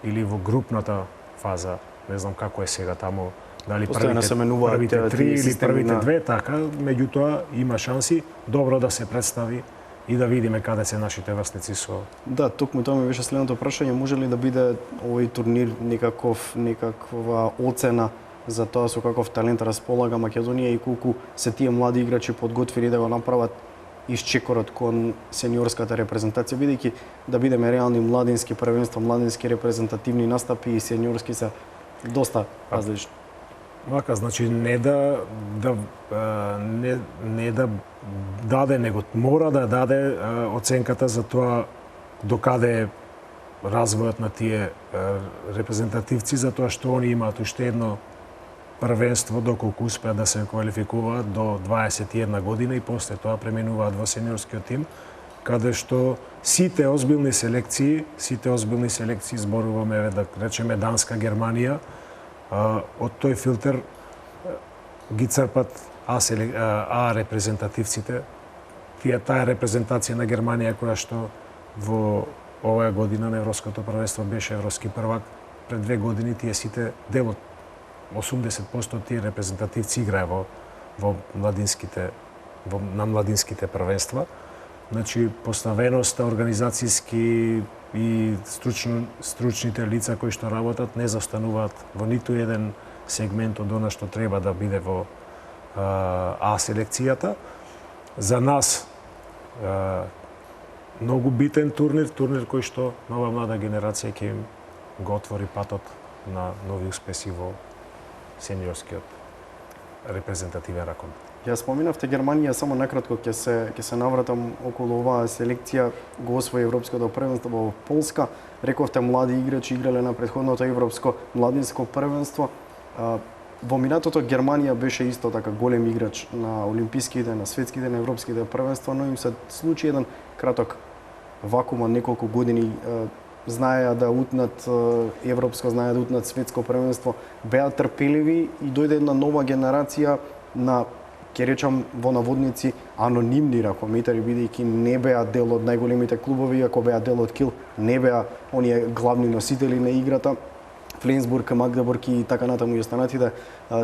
Speaker 2: или во групната фаза. Не знам како е сега таму, дали првите три или првите две, така, меѓутоа има шанси добро да се представи и да видиме каде се нашите врсници со...
Speaker 1: Да, токму тоа ми беше следното прашање, може ли да биде овој турнир некаква оцена за тоа со каков талент располага Македонија и колку се тие млади играчи подготвени да го направат исчекорот кон сениорската репрезентација, бидејќи да бидеме реални, младински првенства, младински репрезентативни настапи и сениорски се доста различни.
Speaker 2: Вака, значи не да даде, него мора да даде оценката за тоа докаде е развојот на тие репрезентативци, затоа што они имаат уште едно првенство доколку успеат да се квалификуваат до 21 година и после тоа преминуваат во сениорскиот тим, каде што сите озбилни селекции, зборуваме да речеме Данска, Германија, од тој филтер ги црпат репрезентативците. Таа репрезентација на Германија која што во оваа година на Европското првенство беше европски првак, пред 2 години тие сите делот 80% тие репрезентативци играе во на младинските првенства. Значи поставеноста, организацијски и стручните лица кои што работат не застануваат во ниту еден сегмент од она што треба да биде во селекцијата. За нас многу битен турнир кој што нова млада генерација ќе им го отвори патот на нови успеси во сениорскиот репрезентативен ракомет.
Speaker 1: Ја споминавте Германија, само накратко ќе се навратам околу оваа селекција, го освои европското првенство во Полска. Рековте млади играчи играле на претходното европско младинско првенство. Во минатото Германија беше исто така голем играч на олимписките, на светските, на европските првенства, но им се случи еден краток вакуум од неколку години. Знаеа да утнат европско, знаеа да утнат светско првенство, беа трпеливи и дојде една нова генерација на, ќе речам во наводници, анонимни ракометари, бидејќи не беа дел од најголемите клубови, ако беа дел од Кил, не беа оние главни носители на играта, Фленсбург, Магдебург и така натаму и останатите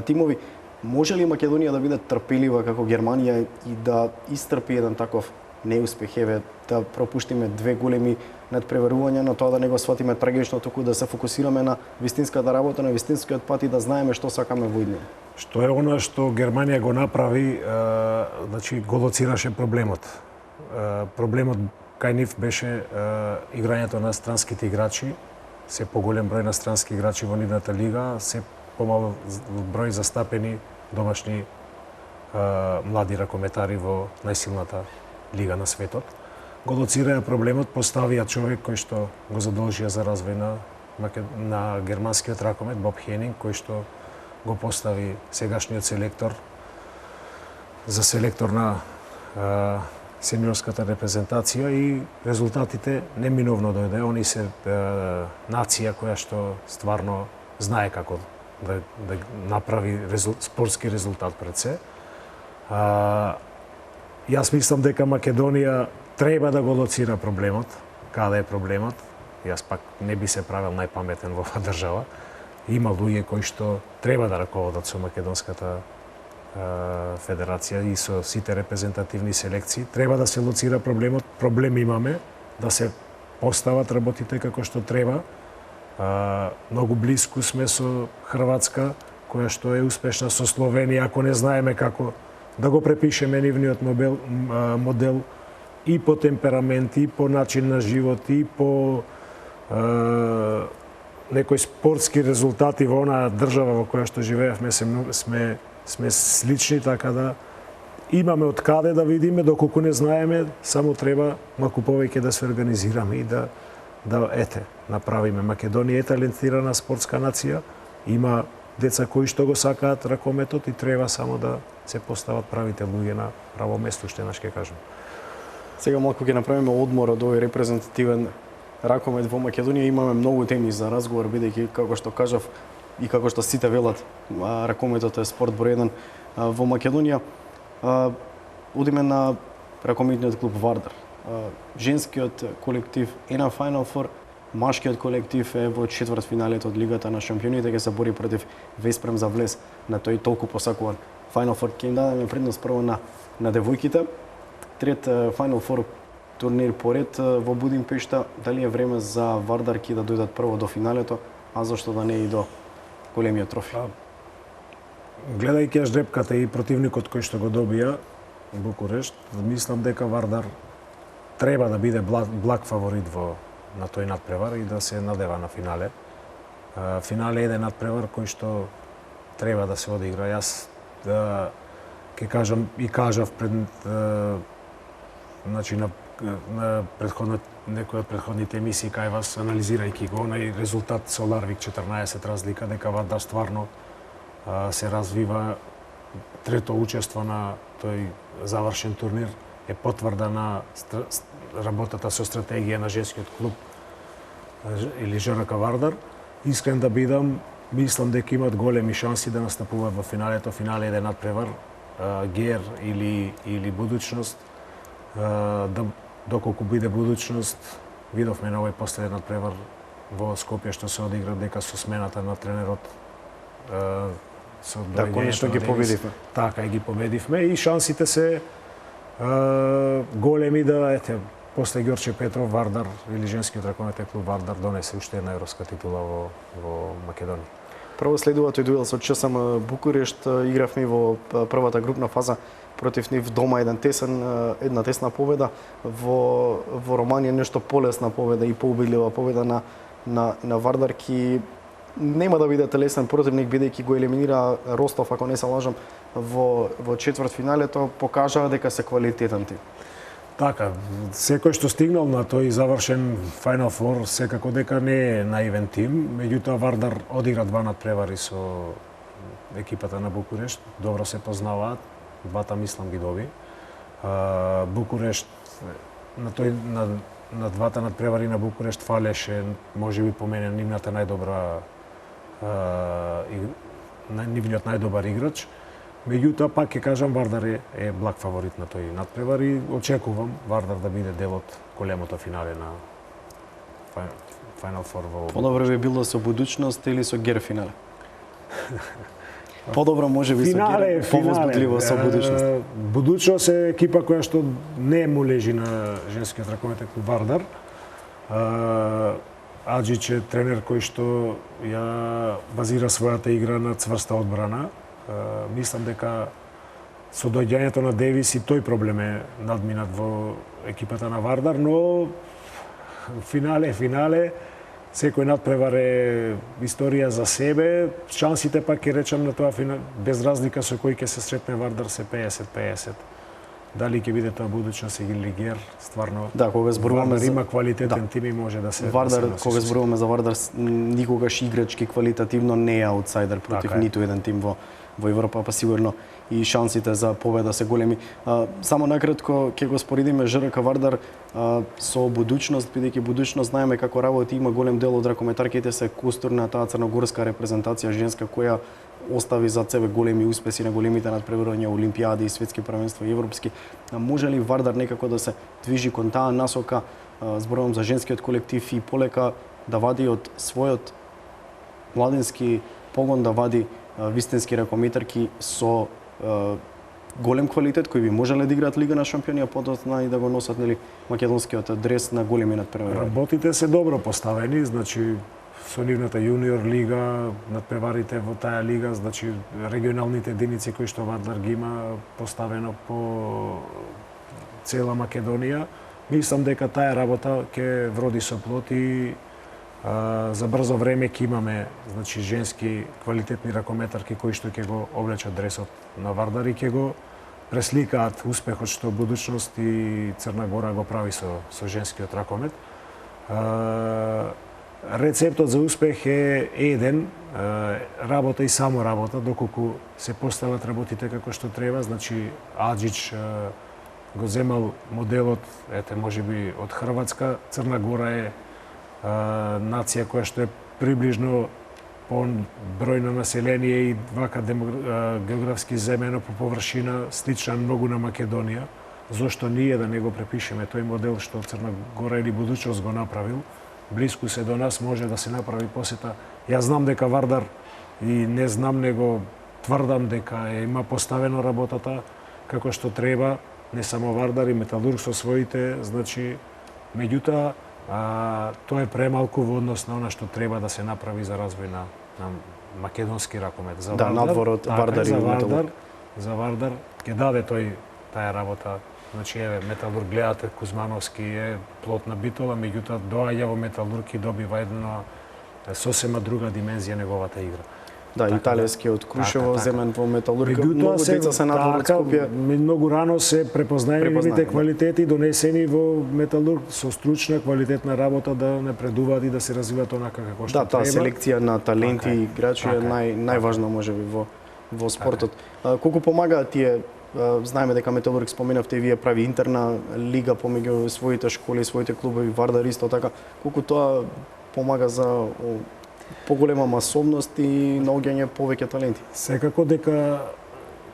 Speaker 1: тимови. Може ли Македонија да биде трпелива како Германија и да истрпи еден таков неуспех, да пропуштиме 2 големи надпреварувања, но тоа да не го сватиме трагично, туку да се фокусираме на вистинската работа, на вистинскиот пат и да знаеме што сакаме во иднина?
Speaker 2: Што е она што Германија го направи, значи го лоцираше проблемот. Проблемот кај нив беше играњето на странските играчи, се поголем број на странски играчи во нивната лига, се помал број застапени домашни млади ракометари во најсилната лига на светот. Го лоцираја проблемот, поставија човек кој што го задолжија за развој на германскиот ракомет, Боб Хенинг, кој што го постави сегашниот селектор за селектор на сениорската репрезентација и резултатите неминовно дојде. Они се нација која што стварно знае како да направи спортски резултат пред се. Јас мислам дека Македонија треба да го лоцира проблемот, каде е проблемот. Јас пак не би се правил најпаметен во оваа држава. Има луѓе кои што треба да раководат со македонската федерација и со сите репрезентативни селекции. Треба да се лоцира проблемот. Проблем имаме, да се постават работите како што треба. Многу блиску сме со Хрватска, која што е успешна, со Словенија, ако не знаеме како да го препишеме нивниот модел и по темперамент, и по начин на живот, и по некои спортски резултати во онаа држава во која што живеевме, сме слични, така да имаме од каде да видиме, доколку не знаеме, само треба малку повеќе да се организираме и да направиме. Македонија е талентирана спортска нација, има деца кои што го сакаат ракометот и треба само да се постават правите луѓе на право место, што ќе кажам.
Speaker 1: Сега малку ќе направиме одмор од овој репрезентативен ракомет во Македонија. Имаме многу теми за разговор, бидејќи, како што кажав и како што сите велат, ракометот е спорт број 1 во Македонија. Одиме на ракометниот клуб Вардар. Женскиот колектив е на Final Four, машкиот колектив е во четвртфиналето од Лигата на шампионите, ќе се бори против Веспрем за влез на тој толку посакуван Final Four. Ќе им дадеме предност прво на девојките. Трет Final Four турнир поред во Будимпешта. Дали е време за Вардарки да дојдат прво до финалето, а зашто да не и до големиот трофи?
Speaker 2: Гледајќи жребката и противникот кој што го добија Букурешт, мислам дека Вардар треба да биде благ фаворит на тој надпревар и да се надева на финале. Финале е еден надпревар кој што треба да се одигра. Јас ќе кажам и кажав пред на некој од предходните емисии кај вас, анализирајќи го онај резултат со Ларвик 14 разлика, дека Вардар стварно се развива. Трето учество на тој завршен турнир е потврда на работата со стратегија на женскиот клуб или ЖРК Вардар. Искрен да бидам, мислам дека имат големи шанси да настапуваат во финалето. Финале е еден надпревар, гер или будучност. Доколку биде будучност, видовме на овој последен надпревар во Скопје што се одигра, дека со смената на тренерот со
Speaker 1: конечно ги победивме.
Speaker 2: Така, ги победивме и шансите се големи да после Ѓорче Петров Вардар или женскиот ракометен клуб Вардар донесе уште една европска титула во Македонија.
Speaker 1: Прво следува тој дуел со ЧСМ Букурешт. Игравме во првата групна фаза против нив дома една тесна победа. Во Романија нешто полесна победа и поубедлива победа на Вардарки. Нема да биде телесен противник, бидејќи го елиминира Ростов, ако не се лажам, во четвртфиналето, покажаа дека се квалитетен тим.
Speaker 2: Така, секој што стигнал на тој завршен Final Four, секако дека не е наивен тим, меѓутоа Вардар одигра два надпревари со екипата на Букурешт, добро се познаваат, двата мислам ги доби. Букурешт на двата надпревари на Букурешт фалеше, можеби по мене, нивниот најдобар играч. Меѓутоа, пак ќе кажам, Вардар е благ фаворит на тој надпревар и очекувам Вардар да биде дел од големото финале на Final Four во...
Speaker 1: Подобро би било со будучност или со гер финале? Подобро може би со гер, повозбудливо со будучност.
Speaker 2: Будучност е екипа која што не му лежи на женскиот ракометен клуб Вардар. Аџич е тренер кој што ја базира својата игра на цврста одбрана. Мислам дека со доаѓањето на Девис и тој проблем е надминат во екипата на Вардар, но финале, секој надпревар е историја за себе. Шансите пак ќе речам на тоа финал, без разлика со кој ќе се сретне Вардар, се 50-50. Дали ќе биде тоа будучност или гер, стварно.
Speaker 1: Да, кога зборуваме
Speaker 2: Вардар има квалитетен тим и може да се
Speaker 1: Вардар, кога зборуваме за Вардар, никогаш играчки квалитативно не е аутсайдер против ниту еден тим во во Европа, па сигурно и шансите за победа се големи. Само накратко ќе го споредиме ЖРК Вардар со будучност, бидејќи будучност знаеме како работи, има голем дел од ракометарките се костур на таа црногорска репрезентација женска која остави за себе големи успеси на големите надпреварувања, олимпијади, светски првенства и европски. Може ли Вардар некако да се движи кон таа насока, зборувам за женскиот колектив, и полека да вади од својот младински погон, да вади вистински ракометарки со голем квалитет кои би можеле да играат Лига на шампиони, а потоа и да го носат македонскиот дрес на големи надпревари.
Speaker 2: Работите се добро поставени, значи со нивната јуниор лига, надпреварите во таа лига, значи регионалните единици кои што Вардар ги има поставено по цела Македонија. Мислам дека таа работа ќе вроди со плод и за брзо време ќе имаме, значи, женски квалитетни ракометарки кои што ќе го облечат дресот на Вардар и ќе го пресликаат успехот што будучност и Црна Гора го прави со женскиот ракомет. Рецептот за успех е еден, работа и само работа, доколку се постават работите како што треба. Значи, Аџич го земал моделот, можеби од Хрватска. Црна Гора е нација која што е приближно по број на население и вака географски земено по површина слична многу на Македонија. Зошто ние да не го препишеме тој модел што Црна Гора или будучност го направил? Блиску се до нас, може да се направи посета. Јас знам дека Вардар, и не знам, него тврдам дека има поставено работата како што треба, не само Вардар и Металург со своите, значи, меѓутоа тоа е премалку во однос на она што треба да се направи за развој на македонски ракомет. За
Speaker 1: Вардар, надвор од Вардар и Металург.
Speaker 2: За Вардар ќе даде таа работа. Значи, Металург, гледате, Кузмановски е плод на Битола, меѓутоа доаѓа во Металург и добива една сосема друга димензија неговата игра.
Speaker 1: Да, италијскиот Крушево земен во Металург. Многу деца се надвор од Скопје.
Speaker 2: Многу рано се препознаени нивните квалитети, донесени во Металург со стручна, квалитетна работа да напредуваат и да се развиваат онака како што треба.
Speaker 1: Да, таа селекција на таленти и играчи е најважна можеби во спортот. Колку помагаат тие? Знаеме дека Металург, споменавте и вие, прави интерна лига помеѓу своите школи, своите клубови, Вардар исто така. Колку тоа помага за поголема масовност и наоѓање повеќе таленти?
Speaker 2: Секако дека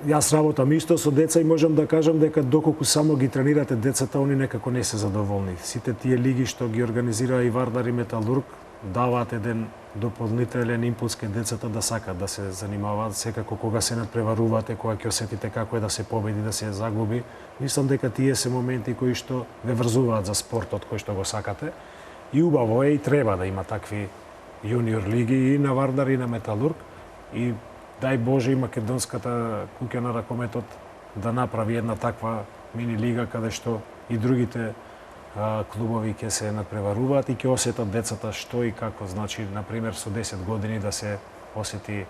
Speaker 2: јас работам исто со деца и можам да кажам дека доколку само ги тренирате децата, они некако не се задоволни. Сите тие лиги што ги организира и Вардар и Металург даваат еден дополнителен импулс кај децата да сакат да се занимаваат. Секако кога се надпреварувате, кога ќе осетите како е да се победи, да се загуби, мислам дека тие се моменти кои што ве врзуваат за спортот кој што го сакате. И убаво е и треба да има такви јуниор лиги и на Вардар и на Металург. И дај Боже и македонската куќа на ракометот да направи една таква мини лига каде што и другите клубови ќе се надпреваруваат и ќе осетат децата што и како. Значи, например, со 10 години да се осети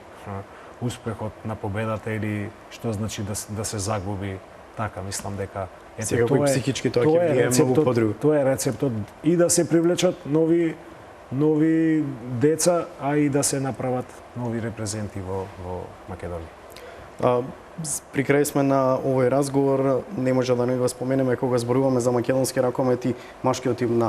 Speaker 2: успехот на победата или што значи да се загуби. Така, мислам дека
Speaker 1: секако и психички тоа ќе влие многу подруго.
Speaker 2: Тоа е рецептот и да се привлечат нови деца, а и да се направат нови репрезенти во Македонија.
Speaker 1: При крај сме на овој разговор, не може да не го споменеме кога зборуваме за македонски ракомет и машкиот тим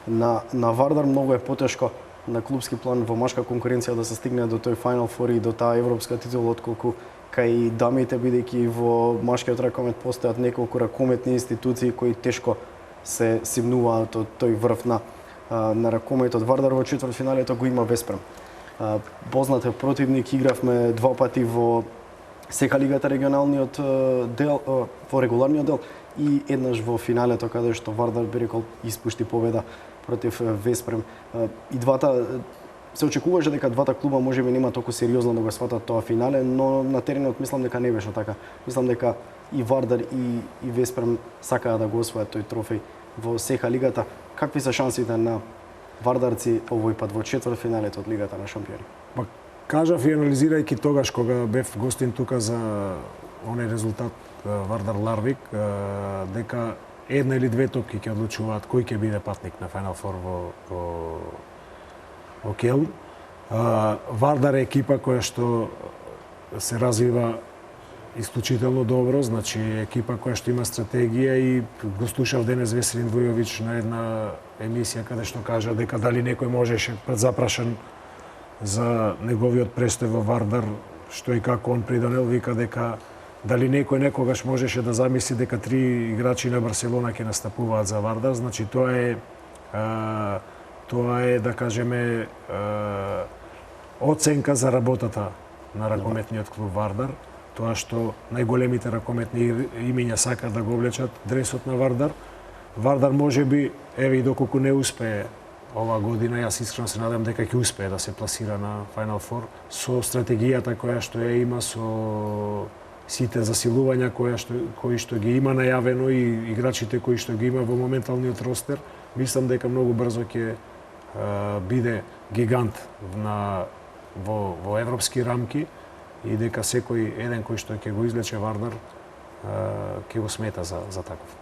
Speaker 1: на Вардар. Многу е потешко на клубски план во машка конкуренција да се стигне до тој Final Four и до таа европска титула, отколку кај дамите, бидејќи во машкиот ракомет постојат неколку ракометни институции кои тешко се симнуваат од тој врв на ракометот. Вардар во четвртфиналето го има Веспрем. Познат е противник, игравме два пати во СК лигата регионалниот дел, во регуларниот дел и еднаш во финалето каде што Вардар би рекол испушти победа против Веспрем. И двата се очекуваше дека двата клуба можеби нема толку сериозно да го сватат тоа финале, но на теренот мислам дека не беше така. Мислам дека и Вардар и Веспрем сакаат да го освојат тој трофеј во СК лигата. Какви се шансите на вардарци овој пат во четвртфиналето од Лигата на шампиони?
Speaker 2: Кажав и анализирајќи тогаш кога бев гостин тука за оној резултат Вардар Ларвик, дека една или две топки ќе одлучуваат кој ќе биде патник на Final Four во Келн. Вардар е екипа која што се развива исклучително добро, значи екипа која што има стратегија и го слушав денес Веселин Војовиќ на една емисија каде што кажа дека дали некој можеше пред запрашан за неговиот престој во Вардар, што и како он придонел, вика дека дали некој некогаш можеше да замисли дека 3 играчи на Барселона ќе настапуваат за Вардар, значи тоа е да кажеме оценка за работата на ракометниот клуб Вардар, тоа што најголемите ракометни имиња сакаат да го облечат дресот на Вардар. Вардар можеби, еве и доколку не успее ова година, јас искрено се надам дека ќе успее да се пласира на Final Four со стратегијата која што ја има, со сите засилувања кои што ги има најавено и играчите кои што ги има во моменталниот ростер. Мислам дека многу брзо ќе биде гигант во европски рамки и дека секој еден кој што ќе го излече Вардар ќе го смета за таков.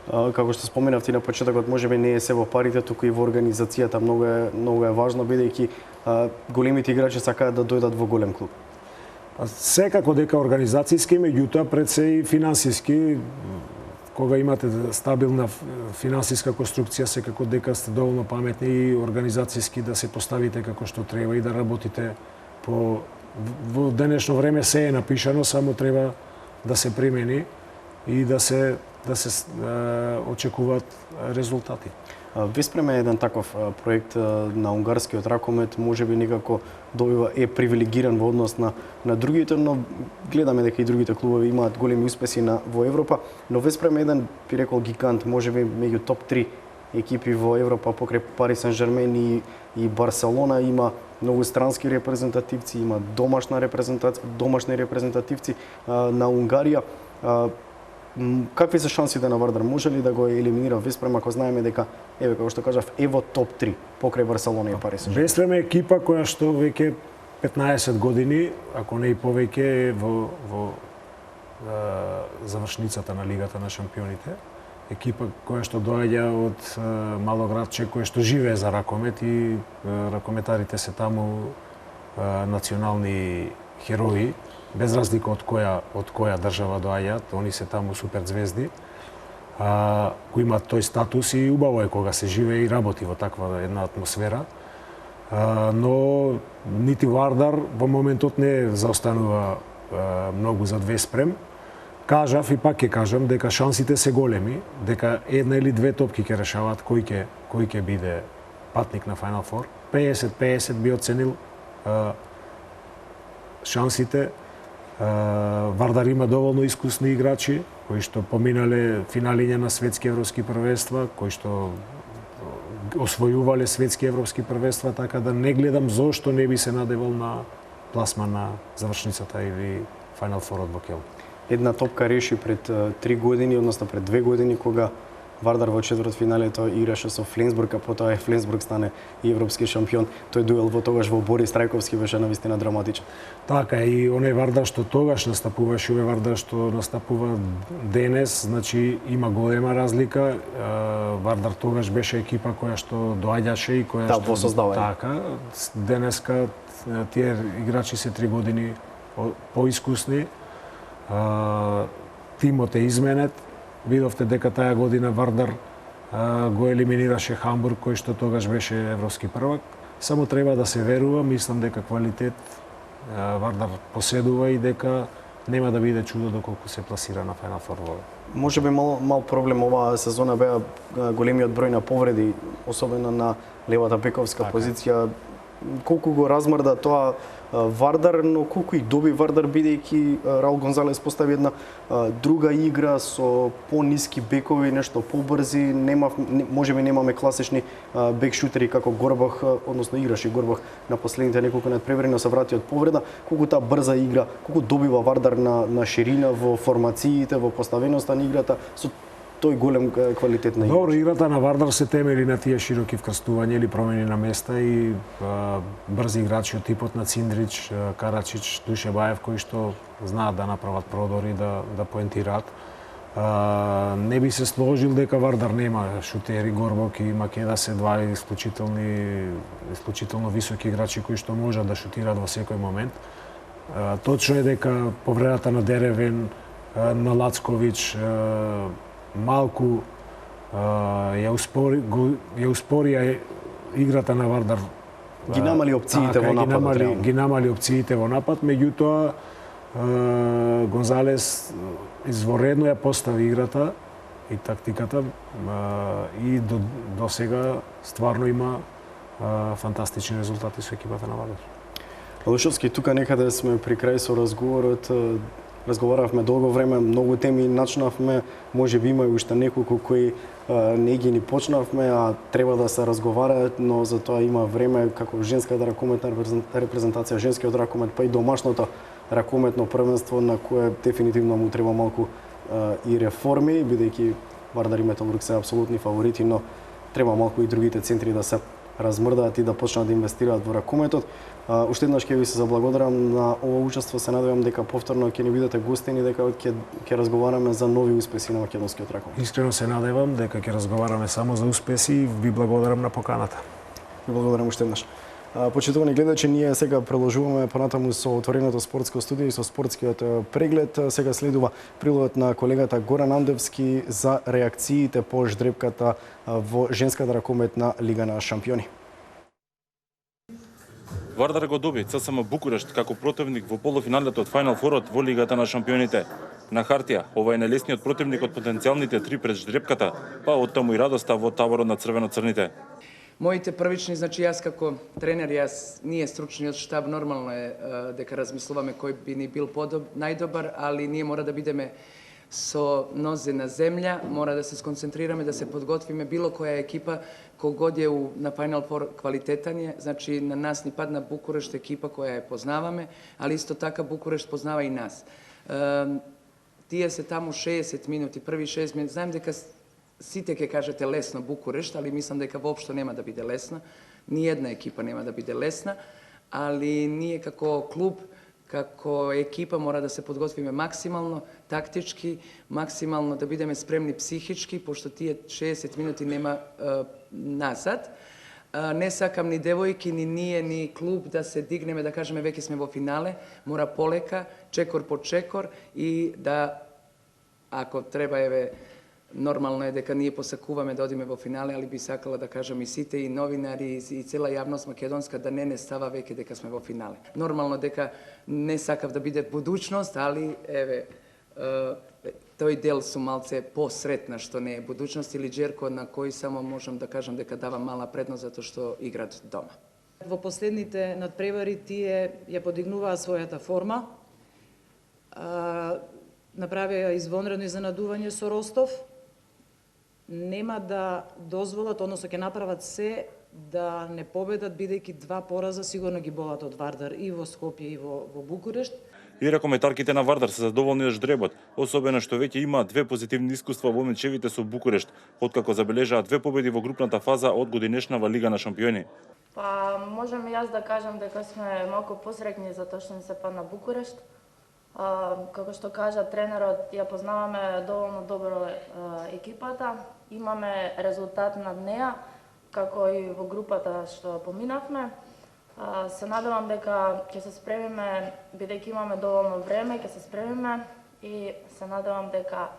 Speaker 1: Како што споменавте на почетокот, можеби не е се во парите, туку и во организацијата многу е важно, бидејќи големите играчи сакаат да дојдат во голем клуб.
Speaker 2: Секако дека организацијски, меѓутоа пред се и финансиски, кога имате стабилна финансиска конструкција, секако дека сте доволно паметни и организацијски да се поставите како што треба и да работите во денешно време се е напишано, само треба да се примени и да се очекуваат резултати.
Speaker 1: Веспрем е еден таков проект на унгарскиот ракомет, можеби некако е привилегиран во однос на другите, но гледаме дека и другите клубови имаат големи успеси во Европа, но Веспрем е еден, би рекол, гигант, можеби меѓу топ 3 екипи во Европа покрај Пари Сен-Жермен и Барселона, има многу странски репрезентативци, има домашни репрезентативци на Унгарија. Какви се шансите на Вардар? Може ли да го елиминира Веспрем, ако знаеме дека, еве како што кажав, во топ 3 покрај Барселона и Пари Сен-Жермен?
Speaker 2: Веспрем е екипа која што веќе 15 години, ако не и повеќе, е во завршницата на Лигата на шампионите. Екипа која што доаѓа од мало градче, која што живее за ракомет и ракометарите се таму национални херои, без разлика од која држава доаѓаат, они се таму супер звезди, кои имаат тој статус и убаво е кога се живее и работи во таква една атмосфера. Но нити Вардар во моментот не заостанува многу зад Веспрем. Кажав и пак ќе кажам дека шансите се големи, дека една или две топки ќе решаваат кој ќе биде патник на Final Four. 50-50 би оценил шансите. Вардар има доволно искусни играчи кои што поминале финалиња на светски европски првенства, кои што освојувале светски европски првенства, така да не гледам зошто не би се надевал на пласма на завршницата или Final Four во Кел.
Speaker 1: Една топка реши пред 3 години, односно пред 2 години, кога Вардар во четвртфиналето играше со Фленсбург, а потоа Фленсбург стане и европски шампион. Тој дуел во тогаш во Борис Трајковски беше навистина драматичен.
Speaker 2: Така и оној Вардар што тогаш настапуваше, овој Вардар што настапува денес, значи има голема разлика. Вардар тогаш беше екипа која што доаѓаше и која што
Speaker 1: создава.
Speaker 2: Така, денеска тие играчи се 3 години поискусни. Тимот е изменет. Видовте дека таа година Вардар го елиминираше Хамбург, кој што тогаш беше европски првак. Само треба да се верува, мислам дека квалитет Вардар поседува и дека нема да биде чудо доколку се пласира на Final Four.
Speaker 1: Може би мал проблем оваа сезона беа големиот број на повреди, особено на левата бековска позиција. Колку го размрда тоа Вардар, но колку и доби Вардар, бидејќи Раул Гонзалес постави една друга игра со пониски бекови, нешто побрзи, можеби немаме класични бекшутери како Горбах, односно играше Горбах на последните неколку надпревари, но се врати од повреда. Колку таа брза игра, колку добива Вардар на ширина во формациите, во поставеноста на играта, со тој голем квалитет на игра.
Speaker 2: Добро, играта на Вардар се темели на тие широки вкрстувања или промени на места и брзи играчи од типот на Циндрич, Карачич, Душебаев, кои што знаат да направат продори, да поентираат. Не би се сложил дека Вардар нема шутери, Горбок и Македа се два исклучително високи играчи кои што можат да шутираат во секој момент. Точно е дека повредата на Деревен, на Лацковиќ, малку ја успори играта на Вардар.
Speaker 1: Ги намали опциите во нападот.
Speaker 2: Ги намали опциите во напад, меѓутоа Гонзалес изворедно ја постави играта и тактиката и до сега стварно има фантастични резултати со екипата на Вардар.
Speaker 1: Лушовски, тука некаде сме при крај со разговорот. Разговаравме долго време, многу теми начнавме, може би има и уште неколку кои не ги ни почнавме, а треба да се разговараат, но за тоа има време како женската ракометна репрезентација, женскиот ракомет, па и домашното ракометно првенство на кое дефинитивно му треба малку и реформи, бидејќи Вардар и Металург се апсолутни фаворити, но треба малку и другите центри да се размрдаат и да почнат да инвестираат во ракометот. Уште еднаш ќе ви се заблагодарам на ова учество, се надевам дека повторно ќе ни бидете гостини, дека ќе разговараме за нови успеси на македонскиот ракомет.
Speaker 2: Искрено се надевам дека ќе разговараме само за успеси и ви благодарам на поканата.
Speaker 1: Ви благодарам уште еднаш. Почитувани гледачи, ние сега продолжуваме понатаму со отвореното спортско студио и со спортскиот преглед. Сега следува прилогот на колегата Горан Андевски за реакциите по ждрепката во женската ракометна Лига на шампиони.
Speaker 3: Вардар го доби ЦСМ Букурешт како противник во полуфиналето од Final Four во Лигата на шампионите. На хартија, ова е најлесниот противник од потенцијалните три пред ждрепката, па оттаму и радоста во таборот на црвено-црните.
Speaker 4: Моите првични, значи јас како тренер, ние стручниот штаб, нормално е дека размислуваме кој би ни бил најдобар, али ние мора да бидеме со нозе на земја, мора да се сконцентрираме, да се подготвиме било која екипа, когод е на Final Four квалитетан е, значи на нас ни падна Букурешт екипа која ја познаваме, али исто така Букурешт познава и нас. Тие се таму 60 минути, први 6 минути, знаем дека сите ќе кажете лесно Букурешт, али мислам дека воопшто нема да биде лесно. Ни една екипа нема да биде лесна, али ние како клуб, како екипа мора да се подготвиме максимално, тактички, максимално да бидеме спремни психички, пошто тие 60 минути нема назад. Не сакам ни девојки, ни ние, ни клуб да се дигнеме, да кажеме веќе сме во финале, мора полека, чекор по чекор и да, ако треба, нормално е дека ние посакуваме да одиме во финале, али би сакала да кажам и сите, и новинари, и цела јавност македонска да не става веќе дека сме во финале. Нормално дека не сакав да биде будучност, али тој дел сум малце посретна што не е будучност или Джерко на кој само можам да кажам дека дава мала предност затоа што играат дома.
Speaker 5: Во последните надпревари тие ја подигнуваа својата форма, направија извонредно изненадување со Ростов, нема да дозволат, односно ќе направат се да не победат, бидејќи два пораза сигурно ги болат од Вардар и во Скопје и во Букурешт.
Speaker 3: И ракометарките на Вардар се задоволни од ждребот, особено што веќе има две позитивни искуства во мечевите со Букурешт, откако забележаа две победи во групната фаза од годинешнава Лига на шампиони.
Speaker 6: Па можам и јас да кажам дека сме малку посрекни затоа што ни се падна Букурешт. Како што кажа тренерот, ја познаваме доволно добро екипата, имаме резултат над неа, како и во групата што поминавме. Се надевам дека ќе се спремиме, бидејќи имаме доволно време, ќе се спремиме и се надевам дека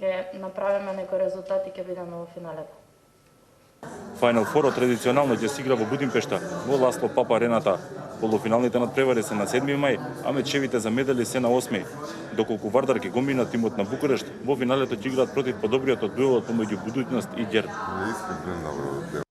Speaker 6: ќе направиме некој резултат и ќе бидеме во финалето.
Speaker 3: Final Four традиционално ќе се игра во Будимпешта, во Ласло Папа арената. Полуфиналните надпревари се на 7 мај, а мечевите за медали се на 8. Доколку Вардар ќе го мина тимот на Букурешт, во финалето ќе играат против подобриот од дуелот помеѓу Будуќност и Герд.
Speaker 7: Не искам да